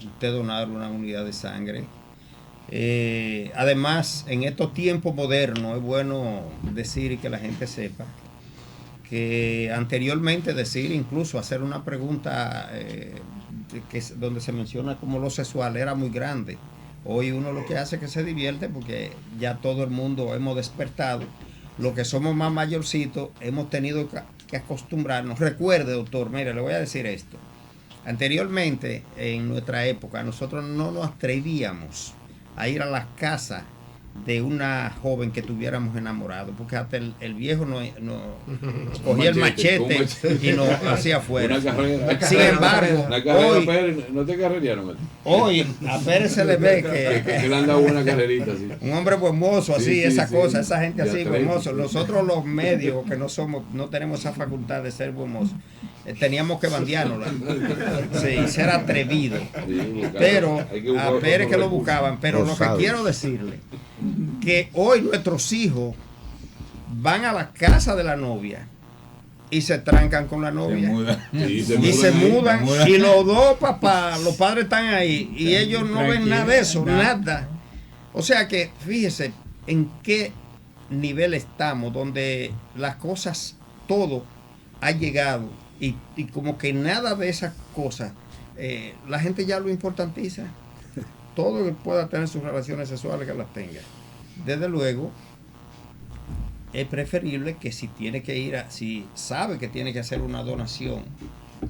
usted donar una unidad de sangre. Además, en estos tiempos modernos es bueno decir y que la gente sepa que anteriormente decir, incluso hacer una pregunta donde se menciona como lo sexual era muy grande. Hoy uno lo que hace es que se divierte porque ya todo el mundo hemos despertado. Los que somos más mayorcitos hemos tenido que acostumbrarnos. Recuerde, doctor, mire, le voy a decir esto. Anteriormente, en nuestra época, nosotros no nos atrevíamos a ir a las casas de una joven que tuviéramos enamorado, porque hasta el viejo no cogía el machete y nos hacía afuera. Una carrera. Sin embargo, La carrera, hoy, Pérez, ¿no te carrerearon a ti? hoy a Pérez se le ve Que le han dado una carrerita así. un hombre buen mozo, así, Sí, sí, esa sí. cosa, esa gente De así, atlético. buen mozo. Nosotros los medios que no tenemos esa facultad de ser buen mozo, teníamos que bandeárnosla. Sí, ser atrevido. Sí, buscar- Pero hay que buscar a Pérez otros que lo recursos. buscaban. Pero lo que Osados. quiero decirle, que hoy nuestros hijos van a la casa de la novia y se trancan con la Se novia. muda. Sí, Y se ahí. mudan, Se mudan. y los dos papás, los padres están ahí, y ellos no ven Tranquilo, nada de eso, nada. nada. O sea que fíjese en qué nivel estamos, donde las cosas, todo ha llegado, y como que nada de esas cosas, la gente ya lo importantiza. Todo que pueda tener sus relaciones sexuales, que las tenga. Desde luego, es preferible que si tiene que ir si sabe que tiene que hacer una donación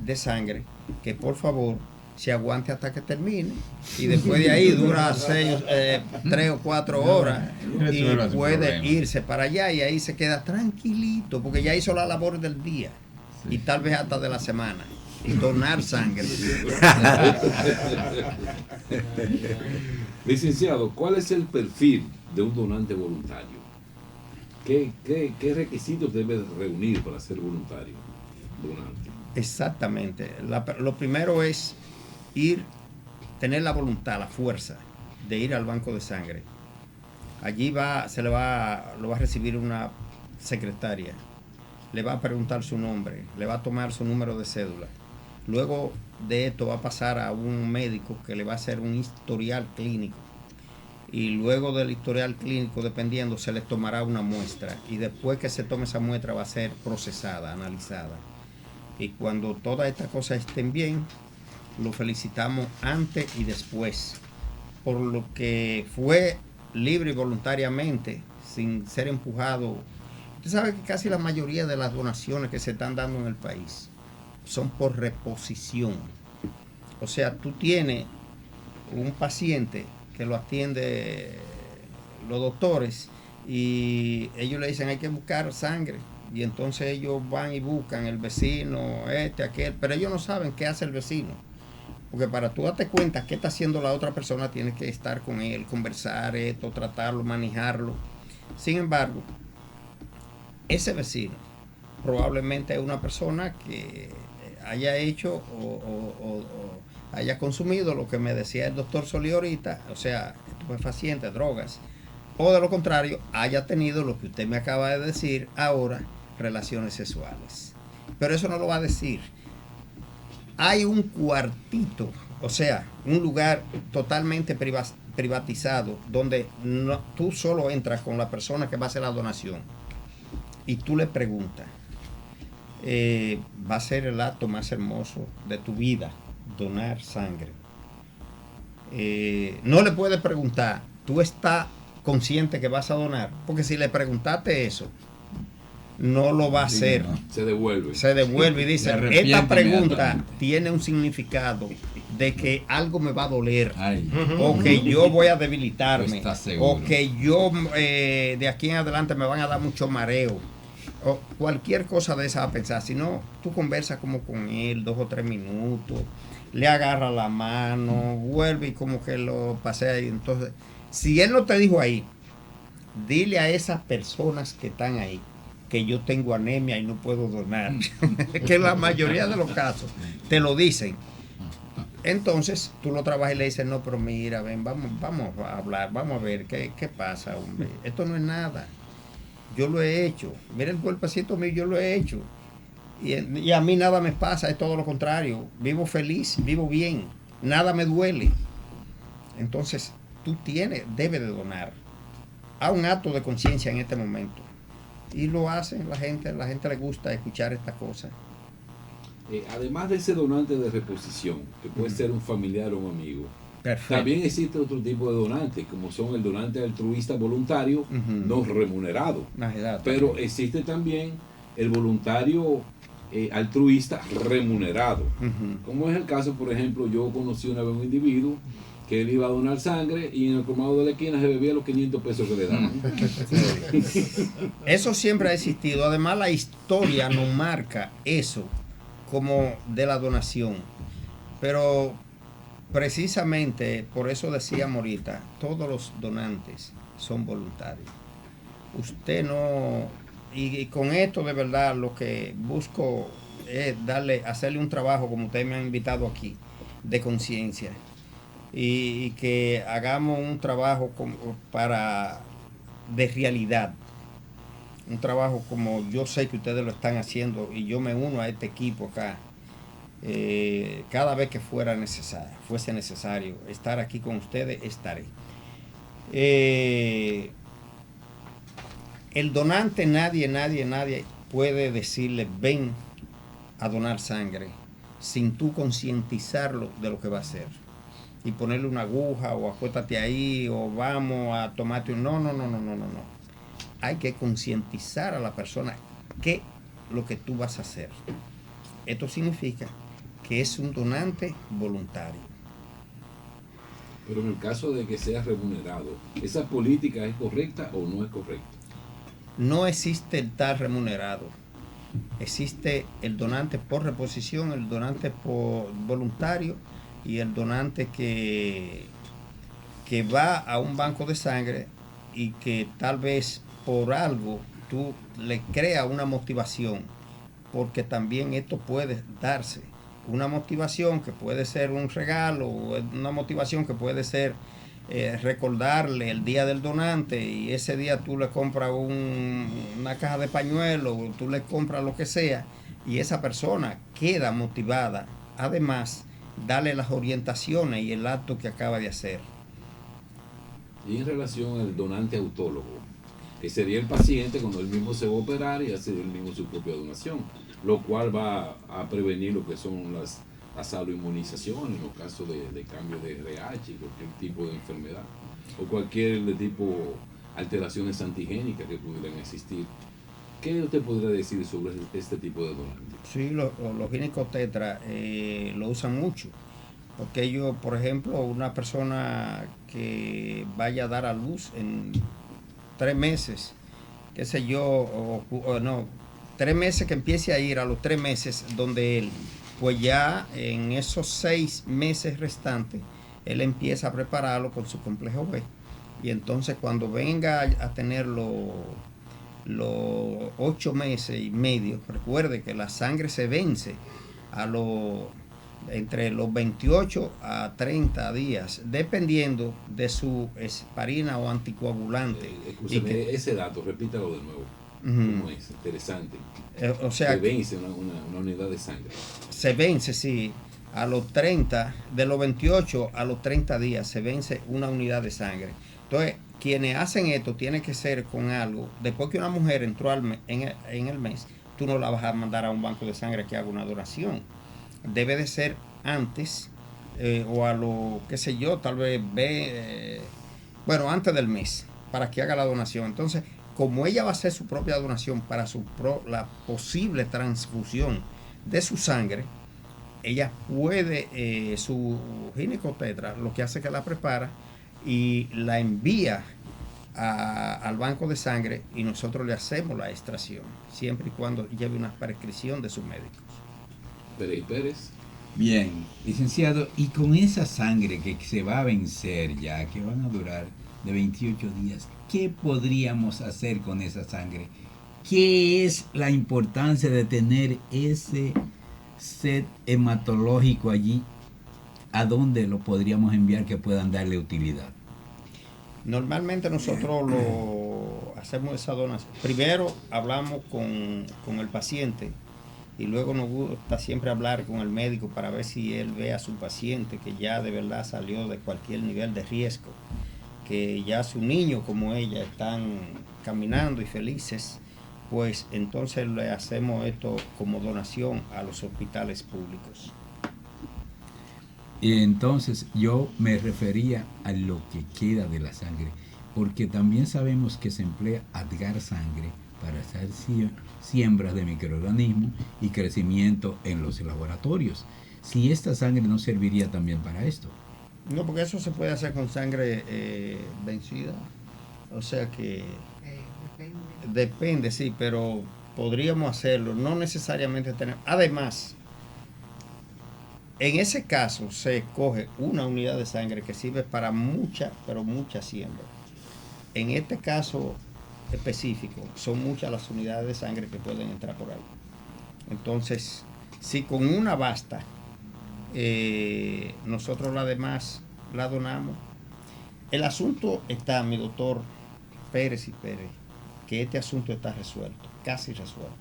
de sangre, que por favor se aguante hasta que termine, y después de ahí dura 3 o 4 horas y Resuelva su puede problema. irse para allá, y ahí se queda tranquilito porque ya hizo la labor del día y tal vez hasta de la semana. Donar sangre. Licenciado, ¿cuál es el perfil de un donante voluntario? ¿Qué requisitos debe reunir para ser voluntario? Donante. Exactamente. Lo primero es tener la voluntad, la fuerza de ir al banco de sangre. Allí lo va a recibir una secretaria, le va a preguntar su nombre, le va a tomar su número de cédula. Luego de esto va a pasar a un médico que le va a hacer un historial clínico. Y luego del historial clínico, dependiendo, se le tomará una muestra. Y después que se tome esa muestra va a ser procesada, analizada. Y cuando todas estas cosas estén bien, lo felicitamos antes y después. Por lo que fue libre y voluntariamente, sin ser empujado. Usted sabe que casi la mayoría de las donaciones que se están dando en el país son por reposición. O sea, tú tienes un paciente que lo atiende los doctores y ellos le dicen hay que buscar sangre, y entonces ellos van y buscan el vecino, aquel, pero ellos no saben qué hace el vecino, porque para tú darte cuenta qué está haciendo la otra persona tienes que estar con él, conversar esto, tratarlo, manejarlo. Sin embargo, ese vecino probablemente es una persona que haya hecho o haya consumido lo que me decía el doctor Solí ahorita, o sea, estupefacientes, drogas, o de lo contrario, haya tenido lo que usted me acaba de decir ahora, relaciones sexuales. Pero eso no lo va a decir. Hay un cuartito, o sea, un lugar totalmente privatizado, donde tú solo entras con la persona que va a hacer la donación y tú le preguntas, va a ser el acto más hermoso de tu vida, donar sangre. No le puedes preguntar, ¿tú estás consciente que vas a donar? Porque si le preguntaste eso, no lo va a hacer. Se devuelve. Se devuelve y dice, Se arrepiente esta pregunta inmediatamente. tiene un significado de que algo me va a doler, Ay, o que yo voy a debilitarme, ¿Estás seguro? o que yo de aquí en adelante me van a dar mucho mareo, o cualquier cosa de esa a pensar. Si no, tú conversas como con él 2 o 3 minutos, le agarra la mano, vuelve y como que lo pasea. Y entonces, si él no te dijo ahí, dile a esas personas que están ahí que yo tengo anemia y no puedo donar, que la mayoría de los casos te lo dicen. Entonces tú lo trabajas y le dices, no, pero mira, ven, vamos a hablar, vamos a ver qué pasa, hombre. Esto no es nada. Yo lo he hecho. Mira el golpecito mío, yo lo he hecho. Y a mí nada me pasa, es todo lo contrario. Vivo feliz, vivo bien, nada me duele. Entonces tú debes de donar. Haz un acto de conciencia en este momento. Y lo hacen la gente le gusta escuchar estas cosas. Además de ese donante de reposición, que puede ser un familiar o un amigo, Perfecto. también existe otro tipo de donantes, como son el donante altruista voluntario, no remunerado. Pero existe también el voluntario altruista remunerado. Como es el caso, por ejemplo, yo conocí una vez un individuo que él iba a donar sangre y en el colmado de la esquina se bebía los 500 pesos que le daban. Eso siempre ha existido. Además, la historia nos marca eso como de la donación. Pero precisamente por eso decíamos ahorita, todos los donantes son voluntarios. Usted no... Y con esto de verdad lo que busco es hacerle un trabajo, como ustedes me han invitado aquí, de conciencia. Y que hagamos un trabajo de realidad. Un trabajo como yo sé que ustedes lo están haciendo y yo me uno a este equipo acá. Cada vez que fuese necesario estar aquí con ustedes, estaré. El donante, nadie puede decirle ven a donar sangre sin tú concientizarlo de lo que va a hacer. Y ponerle una aguja o acuéstate ahí o vamos a tomarte un... No. Hay que concientizar a la persona que lo que tú vas a hacer. Esto significa que es un donante voluntario. Pero en el caso de que sea remunerado, ¿esa política es correcta o no es correcta? No existe el tal remunerado. Existe el donante por reposición, el donante por voluntario y el donante que va a un banco de sangre y que tal vez por algo tú le creas una motivación, porque también esto puede darse. Una motivación que puede ser un regalo, una motivación que puede ser recordarle el día del donante y ese día tú le compras una caja de pañuelos, tú le compras lo que sea y esa persona queda motivada. Además, darle las orientaciones y el acto que acaba de hacer. Y en relación al donante autólogo, que sería el paciente cuando él mismo se va a operar y hace él mismo su propia donación, lo cual va a prevenir lo que son las aloinmunizaciones en los casos de cambio de RH, cualquier tipo de enfermedad, o cualquier tipo de alteraciones antigénicas que pudieran existir. ¿Qué usted podría decir sobre este tipo de donantes? Sí, los ginecotetras lo usan mucho. Porque ellos, por ejemplo, una persona que vaya a dar a luz en 3 meses, qué sé yo, 3 meses que empiece a ir a los 3 meses donde él, pues ya en esos 6 meses restantes, él empieza a prepararlo con su complejo B. Y entonces cuando venga a tenerlo los 8 meses y medio. Recuerde que la sangre se vence entre los 28 a 30 días, dependiendo de su heparina o anticoagulante. Escúcheme, ese dato, repítalo de nuevo. ¿Cómo es? Interesante. O sea, se vence una unidad de sangre. Se vence, sí. A los 30, de los 28 a los 30 días se vence una unidad de sangre. Entonces, quienes hacen esto tiene que ser con algo. Después que una mujer entró en el mes, tú no la vas a mandar a un banco de sangre que haga una donación. Debe de ser antes, o a lo, qué sé yo, tal vez antes del mes, para que haga la donación. Entonces, como ella va a hacer su propia donación para la posible transfusión de su sangre, ella puede, su ginecotetra, lo que hace es que la prepara y la envía al banco de sangre y nosotros le hacemos la extracción, siempre y cuando lleve una prescripción de sus médicos. Pérez. Bien, licenciado, y con esa sangre que se va a vencer ya, que van a durar de 28 días, ¿qué podríamos hacer con esa sangre? ¿Qué es la importancia de tener ese set hematológico allí? ¿A dónde lo podríamos enviar que puedan darle utilidad? Normalmente nosotros hacemos esa donación. Primero hablamos con el paciente y luego nos gusta siempre hablar con el médico para ver si él ve a su paciente que ya de verdad salió de cualquier nivel de riesgo, que ya su niño como ella están caminando y felices, pues entonces le hacemos esto como donación a los hospitales públicos. Y entonces yo me refería a lo que queda de la sangre, porque también sabemos que se emplea adgar sangre para hacer siembras de microorganismos y crecimiento en los laboratorios. Si esta sangre no serviría también para esto. No, porque eso se puede hacer con sangre vencida. O sea que depende, sí, pero podríamos hacerlo. No necesariamente tener. Además, en ese caso se escoge una unidad de sangre que sirve para mucha, pero mucha siembra. En este caso específico, son muchas las unidades de sangre que pueden entrar por ahí. Entonces, si con una basta, nosotros la demás la donamos. El asunto está, mi doctor Pérez y Pérez, que este asunto está resuelto, casi resuelto.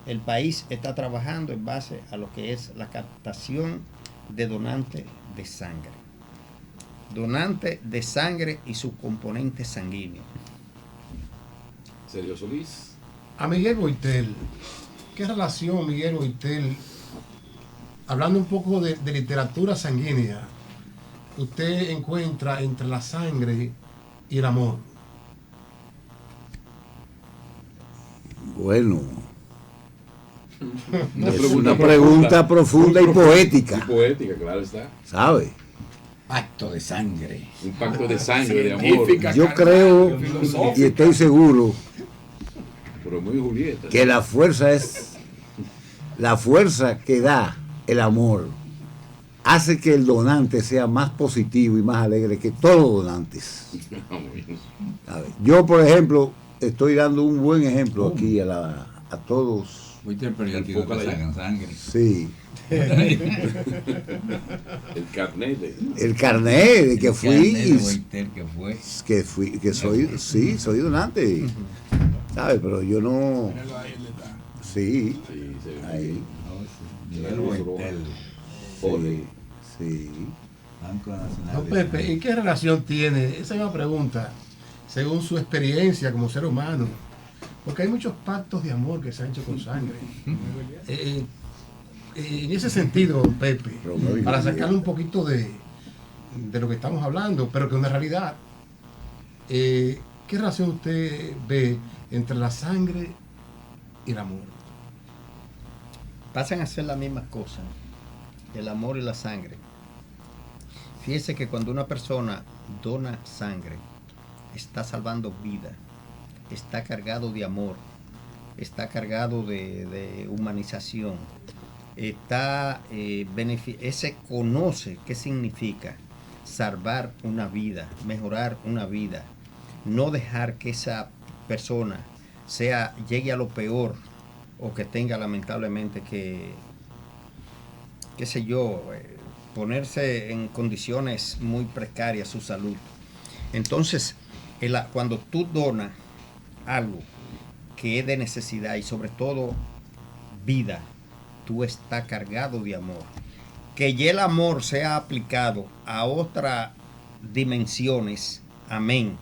El país está trabajando en base a lo que es la captación de donantes de sangre. Donante de sangre y su componente sanguíneo. Sergio Solís. A Miguel Boitel, ¿qué relación, Miguel Boitel, hablando un poco de literatura sanguínea, usted encuentra entre la sangre y el amor? Bueno, es una pregunta profunda y poética. Y poética, claro está. ¿Sabe? Pacto de sangre. Un pacto de sangre, de amor. Científica, Yo carnal, creo y filosófica. estoy seguro Pero muy Julieta. que la fuerza que da el amor hace que el donante sea más positivo y más alegre que todos los donantes. ¿Sabe? Yo, por ejemplo, estoy dando un buen ejemplo aquí a todos. Pero yo quiero que salgan sangre. Sí. El carnet de... El carnet de que fui, soy donante. ¿Sabes? Pero yo no. Míralo ahí, él está. Sí. Sí, se ve Ahí. Miguel Boitel, Sí. Banco Nacional No, de Pepe, Sangre. ¿y qué relación tiene? Esa es una pregunta, según su experiencia como ser humano. Porque hay muchos pactos de amor que se han hecho con sangre. En ese sentido, Pepe, para sacarle un poquito de lo que estamos hablando, pero que es una realidad, ¿qué relación usted ve entre la sangre y el amor? Pasan a ser la misma cosa, el amor y la sangre. Fíjese que cuando una persona dona sangre, está salvando vida, está cargado de amor, está cargado de humanización, se conoce qué significa salvar una vida, mejorar una vida, no dejar que esa persona llegue a lo peor o que tenga lamentablemente que, qué sé yo, ponerse en condiciones muy precarias su salud. Entonces, cuando tú donas algo que es de necesidad y sobre todo vida, tú estás cargado de amor. Que ya el amor sea aplicado a otras dimensiones, amén.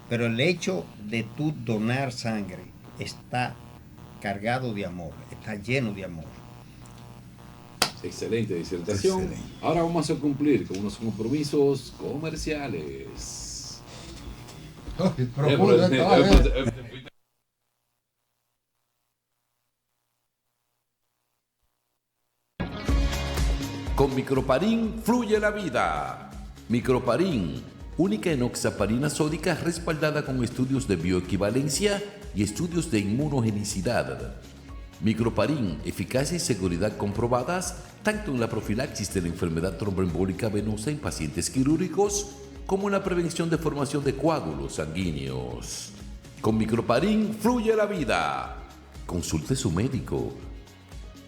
Pero el hecho de tú donar sangre está cargado de amor, está lleno de amor. Excelente disertación. Excelente. Ahora vamos a cumplir con unos compromisos comerciales. Profundo estaba, ¿eh? Con Microparín fluye la vida. Microparín, única enoxaparina sódica respaldada con estudios de bioequivalencia y estudios de inmunogenicidad. Microparín, eficacia y seguridad comprobadas tanto en la profilaxis de la enfermedad tromboembólica venosa en pacientes quirúrgicos como en la prevención de formación de coágulos sanguíneos. Con Microparín fluye la vida. Consulte su médico.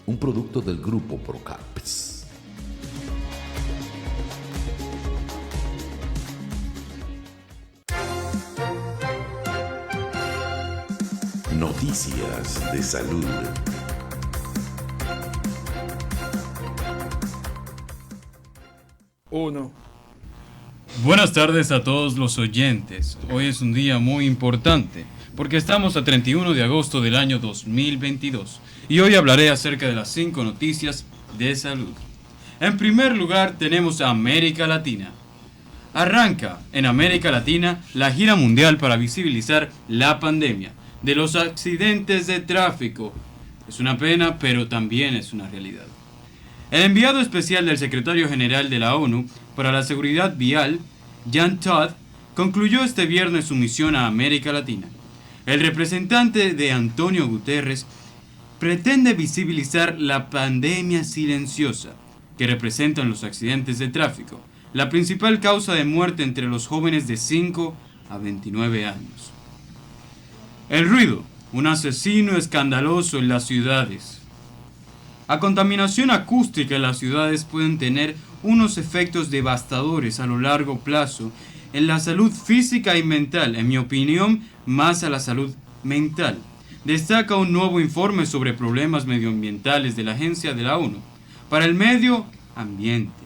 Un producto del grupo Procaps. Noticias de salud. Uno. Buenas tardes a todos los oyentes. Hoy es un día muy importante porque estamos a 31 de agosto del año 2022 y hoy hablaré acerca de las 5 noticias de salud. En primer lugar tenemos a América Latina. Arranca en América Latina la gira mundial para visibilizar la pandemia de los accidentes de tráfico. Es una pena, pero también es una realidad. El enviado especial del secretario general de la ONU para la Seguridad Vial, Jan Todd, concluyó este viernes su misión a América Latina. El representante de Antonio Guterres pretende visibilizar la pandemia silenciosa que representan los accidentes de tráfico, la principal causa de muerte entre los jóvenes de 5 a 29 años. El ruido, un asesino escandaloso en las ciudades. La contaminación acústica en las ciudades pueden tener unos efectos devastadores a lo largo plazo en la salud física y mental, en mi opinión, más a la salud mental. Destaca un nuevo informe sobre problemas medioambientales de la Agencia de la ONU para el Medio Ambiente,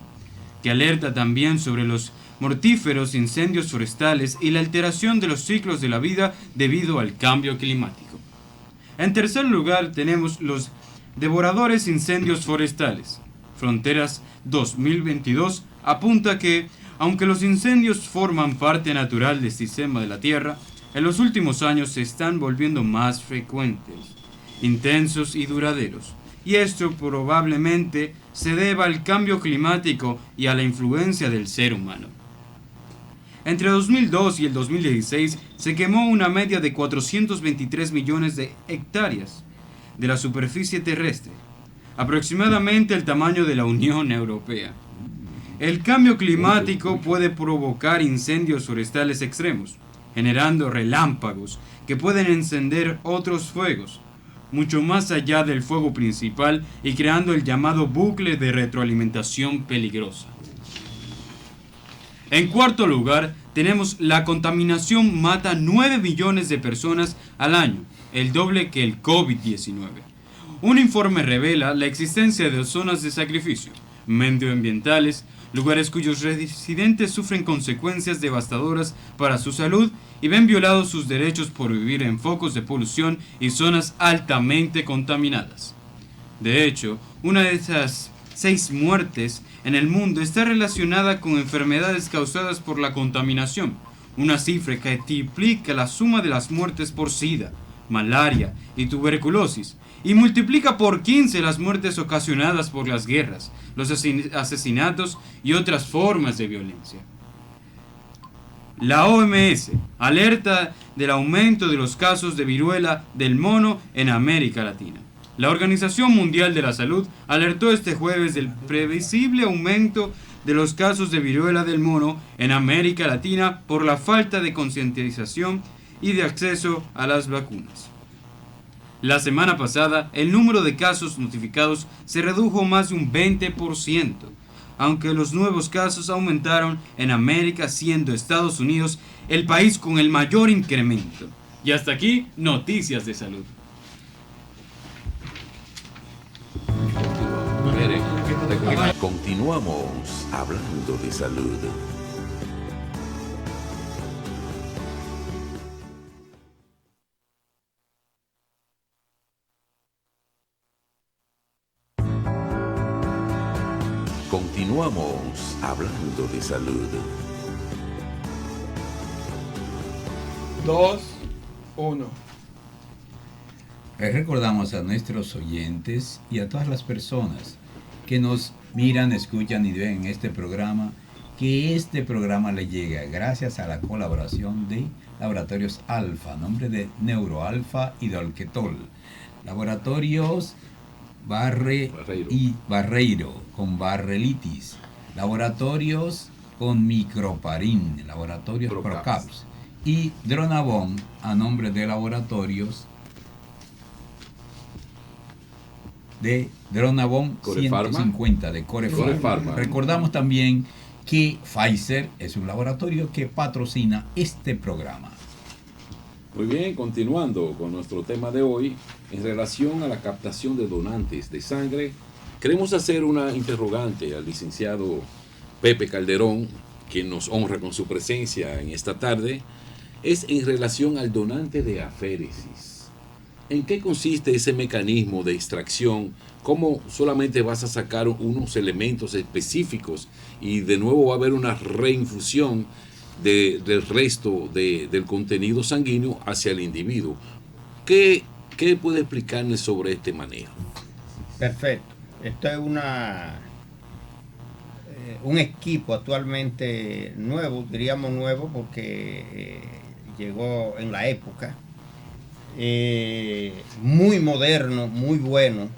que alerta también sobre los mortíferos incendios forestales y la alteración de los ciclos de la vida debido al cambio climático. En tercer lugar tenemos los devoradores incendios forestales. Fronteras 2022 apunta que, aunque los incendios forman parte natural del sistema de la Tierra, en los últimos años se están volviendo más frecuentes, intensos y duraderos. Y esto probablemente se deba al cambio climático y a la influencia del ser humano. Entre 2002 y el 2016 se quemó una media de 423 millones de hectáreas de la superficie terrestre, aproximadamente el tamaño de la Unión Europea. El cambio climático puede provocar incendios forestales extremos, generando relámpagos que pueden encender otros fuegos, mucho más allá del fuego principal y creando el llamado bucle de retroalimentación peligrosa. En cuarto lugar, tenemos la contaminación mata 9 millones de personas al año, el doble que el COVID-19. Un informe revela la existencia de zonas de sacrificio medioambientales, lugares cuyos residentes sufren consecuencias devastadoras para su salud y ven violados sus derechos por vivir en focos de polución y zonas altamente contaminadas. De hecho, una de esas 6 muertes en el mundo está relacionada con enfermedades causadas por la contaminación, una cifra que triplica la suma de las muertes por SIDA, malaria y tuberculosis, y multiplica por 15 las muertes ocasionadas por las guerras, los asesinatos y otras formas de violencia. La OMS alerta del aumento de los casos de viruela del mono en América Latina. La Organización Mundial de la Salud alertó este jueves del previsible aumento de los casos de viruela del mono en América Latina por la falta de concientización y de acceso a las vacunas. La semana pasada, el número de casos notificados se redujo más de un 20%, aunque los nuevos casos aumentaron en América, siendo Estados Unidos el país con el mayor incremento. Y hasta aquí, noticias de salud. Continuamos hablando de salud. Continuamos hablando de salud. 2, 1. Recordamos a nuestros oyentes y a todas las personas que nos miran, escuchan y ven este programa, que este programa le llega gracias a la colaboración de Laboratorios Alfa, nombre de Neuroalfa y Dolquetol. Laboratorios Barreiro con barrelitis. Laboratorios con microparín. Laboratorios Procaps. Y Dronabón a nombre de Laboratorios de Dronabón 150 de Corepharma. Recordamos también que Pfizer es un laboratorio que patrocina este programa. Muy bien, continuando con nuestro tema de hoy, en relación a la captación de donantes de sangre, queremos hacer una interrogante al licenciado Pepe Calderón, quien nos honra con su presencia en esta tarde, es en relación al donante de aféresis. ¿En qué consiste ese mecanismo de extracción? ¿Cómo solamente vas a sacar unos elementos específicos y de nuevo va a haber una reinfusión del resto del contenido sanguíneo hacia el individuo? ¿Qué puede explicarme sobre este manejo? Perfecto. Esto es un equipo actualmente nuevo, diríamos nuevo porque llegó en la época, muy moderno, muy bueno.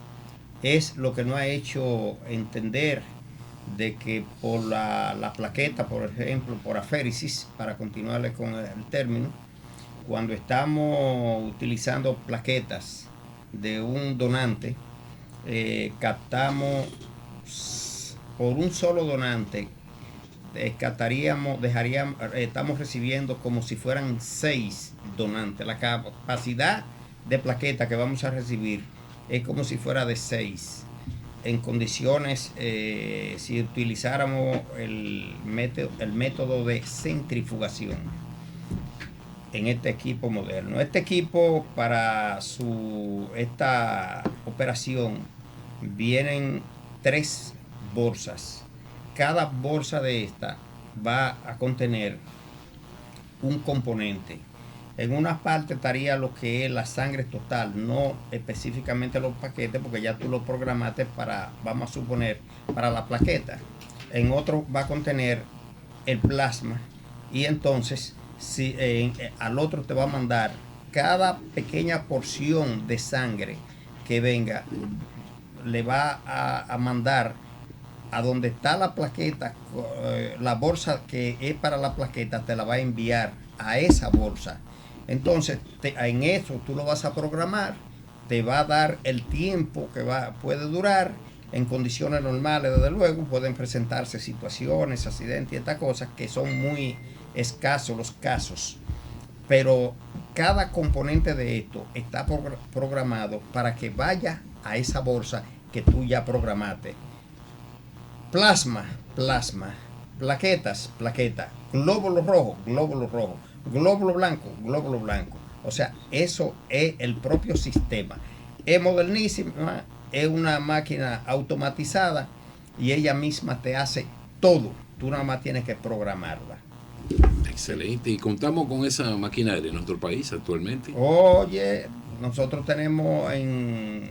Es lo que nos ha hecho entender de que por la plaqueta, por ejemplo, por aféresis, para continuarle con el término, cuando estamos utilizando plaquetas de un donante, captamos por un solo donante, estamos recibiendo como si fueran 6 donantes. La capacidad de plaqueta que vamos a recibir es como si fuera de 6. En condiciones, si utilizáramos el método de centrifugación en este equipo moderno. Este equipo, para esta operación, vienen 3 bolsas. Cada bolsa de esta va a contener un componente. En una parte estaría lo que es la sangre total, no específicamente los paquetes, porque ya tú lo programaste para, vamos a suponer, para la plaqueta. En otro va a contener el plasma y entonces al otro te va a mandar cada pequeña porción de sangre que venga, le va a mandar a donde está la plaqueta, la bolsa que es para la plaqueta te la va a enviar a esa bolsa. Entonces, en eso tú lo vas a programar, te va a dar el tiempo que puede durar. En condiciones normales, desde luego, pueden presentarse situaciones, accidentes y estas cosas que son muy escasos los casos. Pero cada componente de esto está programado para que vaya a esa bolsa que tú ya programaste. Plasma, plaqueta, glóbulo rojo, glóbulo blanco. O sea, eso es el propio sistema. Es modernísima, es una máquina automatizada y ella misma te hace todo. Tú nada más tienes que programarla. Excelente. ¿Y contamos con esa maquinaria en nuestro país actualmente? Oye, nosotros la tenemos en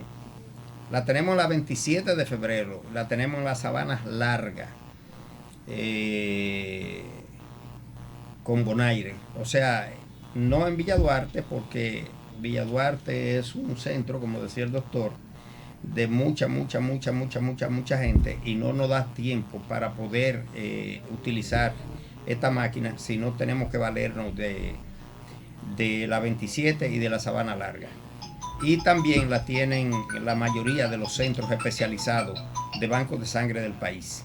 la 27 de febrero, la tenemos en las Sabanas Largas, con Bonaire. O sea, no en Villa Duarte, porque Villa Duarte es un centro, como decía el doctor, de mucha gente, y no nos da tiempo para poder utilizar esta máquina, si no tenemos que valernos de la 27 y de la Sabana Larga. y también la tienen la mayoría de los centros especializados de bancos de sangre del país.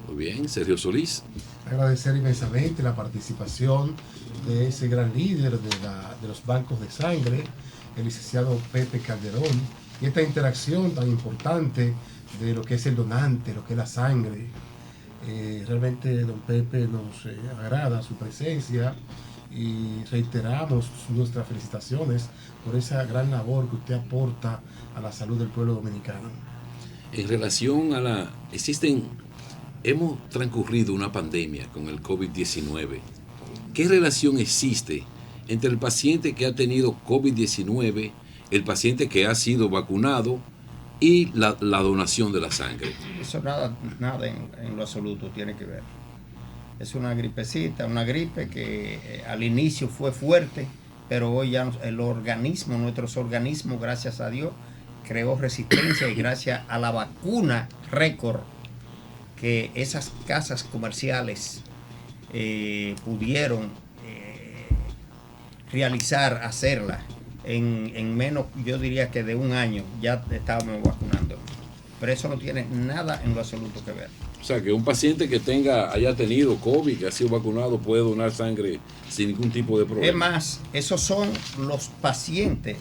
Muy bien, Sergio Solís. Agradecer inmensamente la participación de ese gran líder de los bancos de sangre, el licenciado Pepe Calderón, y esta interacción tan importante de lo que es el donante, lo que es la sangre. Realmente don Pepe nos agrada su presencia y reiteramos nuestras felicitaciones por esa gran labor que usted aporta a la salud del pueblo dominicano. En relación a hemos transcurrido una pandemia con el COVID-19. ¿Qué relación existe entre el paciente que ha tenido COVID-19, el paciente que ha sido vacunado y la donación de la sangre? Eso nada en lo absoluto tiene que ver. Es una gripecita, una gripe que al inicio fue fuerte, pero hoy ya nuestros organismos, gracias a Dios, creó resistencia, y gracias a la vacuna récord que esas casas comerciales pudieron hacerla en menos, yo diría que de un año ya estábamos vacunando. Pero eso no tiene nada en lo absoluto que ver. O sea, que un paciente que haya tenido COVID, que ha sido vacunado, puede donar sangre sin ningún tipo de problema. Es más, esos son los pacientes.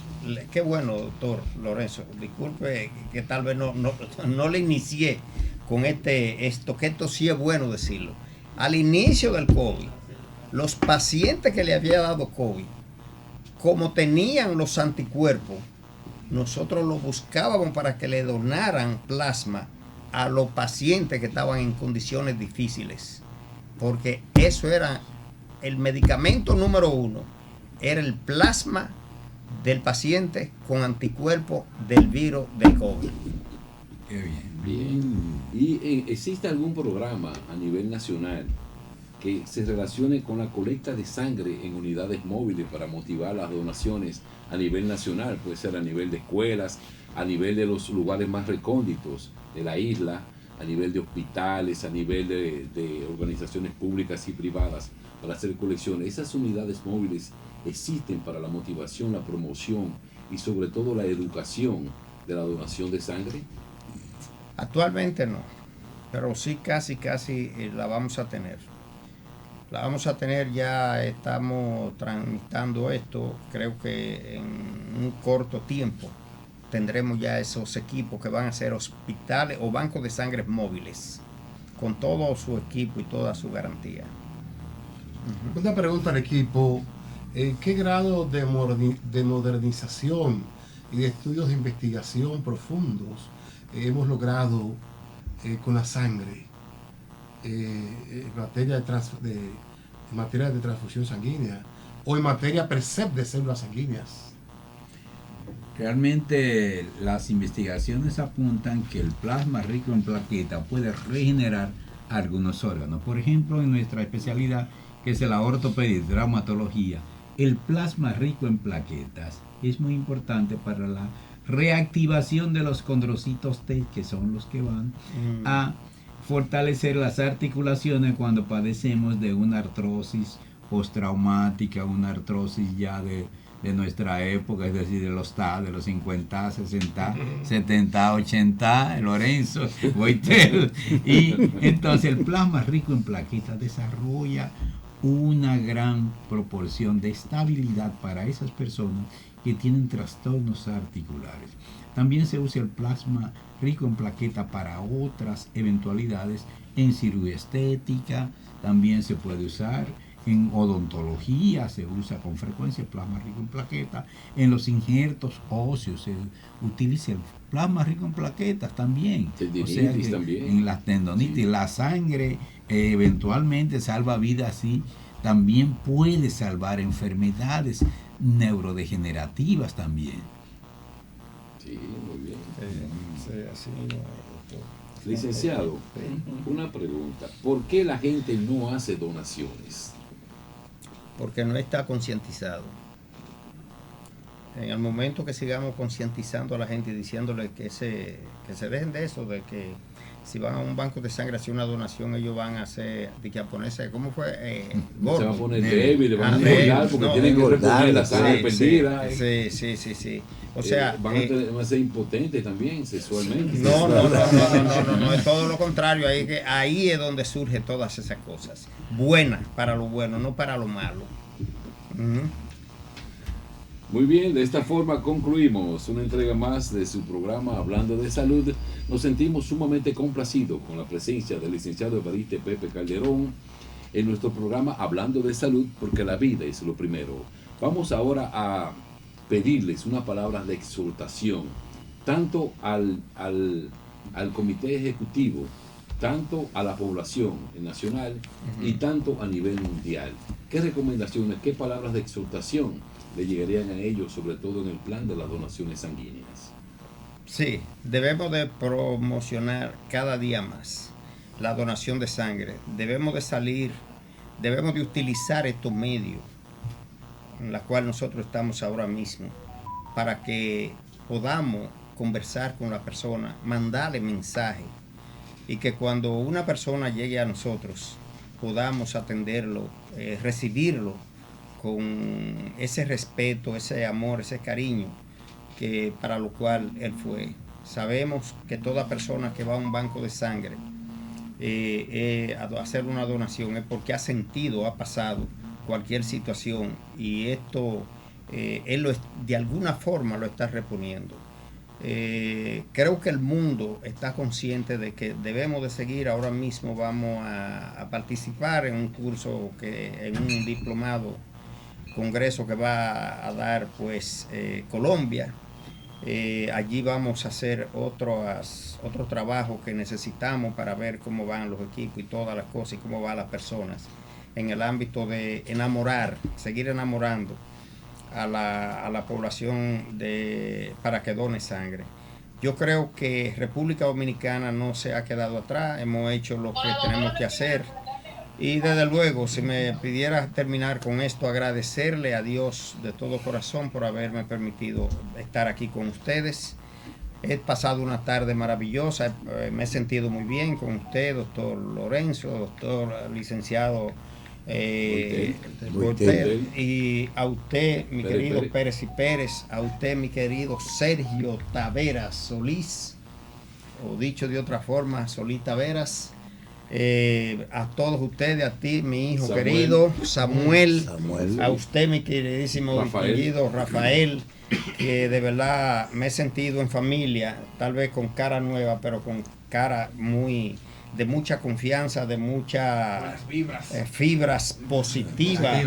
Qué bueno, doctor Lorenzo. Disculpe que tal vez no le inicié con esto, que esto sí es bueno decirlo. Al inicio del COVID, los pacientes que le había dado COVID, como tenían los anticuerpos, nosotros los buscábamos para que le donaran plasma a los pacientes que estaban en condiciones difíciles, porque eso era el medicamento número 1, era el plasma del paciente con anticuerpos del virus del COVID. Qué bien. Bien. ¿Y existe algún programa a nivel nacional que se relacione con la colecta de sangre en unidades móviles para motivar las donaciones a nivel nacional? Puede ser a nivel de escuelas, a nivel de los lugares más recónditos de la isla, a nivel de hospitales, a nivel de organizaciones públicas y privadas para hacer colecciones. Esas unidades móviles existen para la motivación, la promoción y sobre todo la educación de la donación de sangre. Actualmente no, pero sí casi la vamos a tener. La vamos a tener, ya estamos tramitando esto, creo que en un corto tiempo tendremos ya esos equipos que van a ser hospitales o bancos de sangre móviles, con todo su equipo y toda su garantía. Una pregunta al equipo, ¿qué grado de modernización y de estudios de investigación profundos hemos logrado con la sangre en materia de transfusión sanguínea o en materia per se de células sanguíneas? Realmente las investigaciones apuntan que el plasma rico en plaquetas puede regenerar algunos órganos. Por ejemplo, en nuestra especialidad, que es la ortopedia y traumatología, el plasma rico en plaquetas es muy importante para la reactivación de los condrocitos T, que son los que van a fortalecer las articulaciones cuando padecemos de una artrosis postraumática, una artrosis ya de nuestra época, es decir, de los 50, 60, 70, 80, Lorenzo, Boitel. Y entonces el plasma rico en plaquetas desarrolla una gran proporción de estabilidad para esas personas que tienen trastornos articulares. También se usa el plasma rico en plaqueta para otras eventualidades en cirugía estética, también se puede usar en odontología, se usa con frecuencia el plasma rico en plaqueta, en los injertos óseos se utiliza el plasma rico en plaquetas también, o sea que también. En las tendonitis, sí. La sangre eventualmente salva vidas, sí, también puede salvar enfermedades neurodegenerativas también. Sí, muy bien. Sí, así, licenciado, una pregunta. ¿Por qué la gente no hace donaciones? Porque no está concientizado. En el momento que sigamos concientizando a la gente y diciéndole que se dejen de eso, de que si van a un banco de sangre a hacer una donación, ellos van a hacer, de que a ponerse, ¿cómo fue? Se va a poner débil, le van a débil. engordar porque No, tienen que reponer la sí, sangre perdida. Sí. O sea, van a ser impotentes también sexualmente. No, es todo lo contrario. Ahí es donde surgen todas esas cosas. Buenas para lo bueno, no para lo malo. Muy bien, de esta forma concluimos una entrega más de su programa Hablando de Salud. Nos sentimos sumamente complacidos con la presencia del licenciado Evaristo Pepe Calderón en nuestro programa Hablando de Salud, porque la vida es lo primero. Vamos ahora a pedirles unas palabras de exhortación, tanto al comité ejecutivo, tanto a la población nacional y tanto a nivel mundial. ¿Qué recomendaciones, qué palabras de exhortación le llegarían a ellos, sobre todo en el plan de las donaciones sanguíneas? Sí, debemos de promocionar cada día más la donación de sangre. Debemos de utilizar estos medios en los cuales nosotros estamos ahora mismo para que podamos conversar con la persona, mandarle mensaje y que cuando una persona llegue a nosotros podamos atenderlo, recibirlo con ese respeto, ese amor, ese cariño que para lo cual él fue. Sabemos que toda persona que va a un banco de sangre a hacer una donación es porque ha sentido, ha pasado cualquier situación y esto él de alguna forma lo está reponiendo. Creo que el mundo está consciente de que debemos de seguir. Ahora mismo vamos a participar en un curso, en un diplomado, congreso que va a dar Colombia. Allí vamos a hacer otros trabajos que necesitamos para ver cómo van los equipos y todas las cosas y cómo van las personas en el ámbito de seguir enamorando a la población para que done sangre. Yo creo que República Dominicana no se ha quedado atrás, hemos hecho lo que tenemos que hacer. Y desde luego, si me pidiera terminar con esto, agradecerle a Dios de todo corazón por haberme permitido estar aquí con ustedes. He pasado una tarde maravillosa, me he sentido muy bien con usted, doctor Lorenzo, doctor licenciado Boitel, y a usted, mi querido Pérez y Pérez, a usted, mi querido Sergio Taveras Solís, o dicho de otra forma, Solís Taveras. A todos ustedes, a ti, mi hijo querido Samuel, a usted, mi queridísimo querido Rafael, que de verdad me he sentido en familia, tal vez con cara nueva, pero con cara de mucha confianza, de muchas fibras positivas,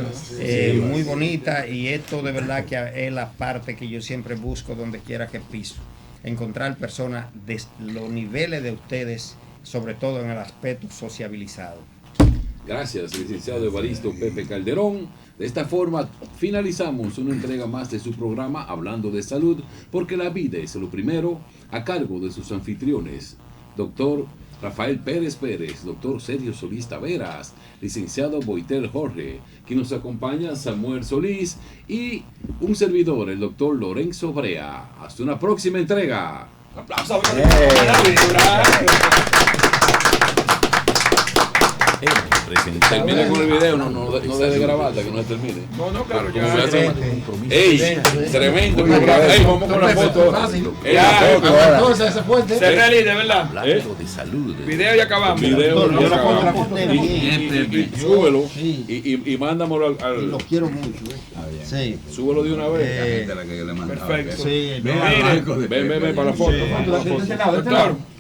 muy bonitas, y esto de verdad que es la parte que yo siempre busco donde quiera que piso, encontrar personas de los niveles de ustedes, sobre todo en el aspecto sociabilizado. Gracias, licenciado Evaristo Pepe Calderón. De esta forma finalizamos una entrega más de su programa Hablando de Salud, porque la vida es lo primero, a cargo de sus anfitriones, doctor Rafael Pérez Pérez, doctor Sergio Solís Taveras, licenciado Boitel Jorge, quien nos acompaña Samuel Solís y un servidor, el doctor Lorenzo Brea. Hasta una próxima entrega. Un aplauso. Termine con el video, no deje de grabar hasta que no se termine. No, claro, ya. ¡Ey! Tremendo programa. ¡Ey, vamos con la foto! Entonces, esa fuente. Se realista, ¿verdad? Hablando de salud. Video y acabamos. Video y la acabamos. foto Y súbelo y mándamelo al. Los quiero mucho. Sí. Súbelo de una vez. Perfecto. Sí, Ven para la foto. Doctor.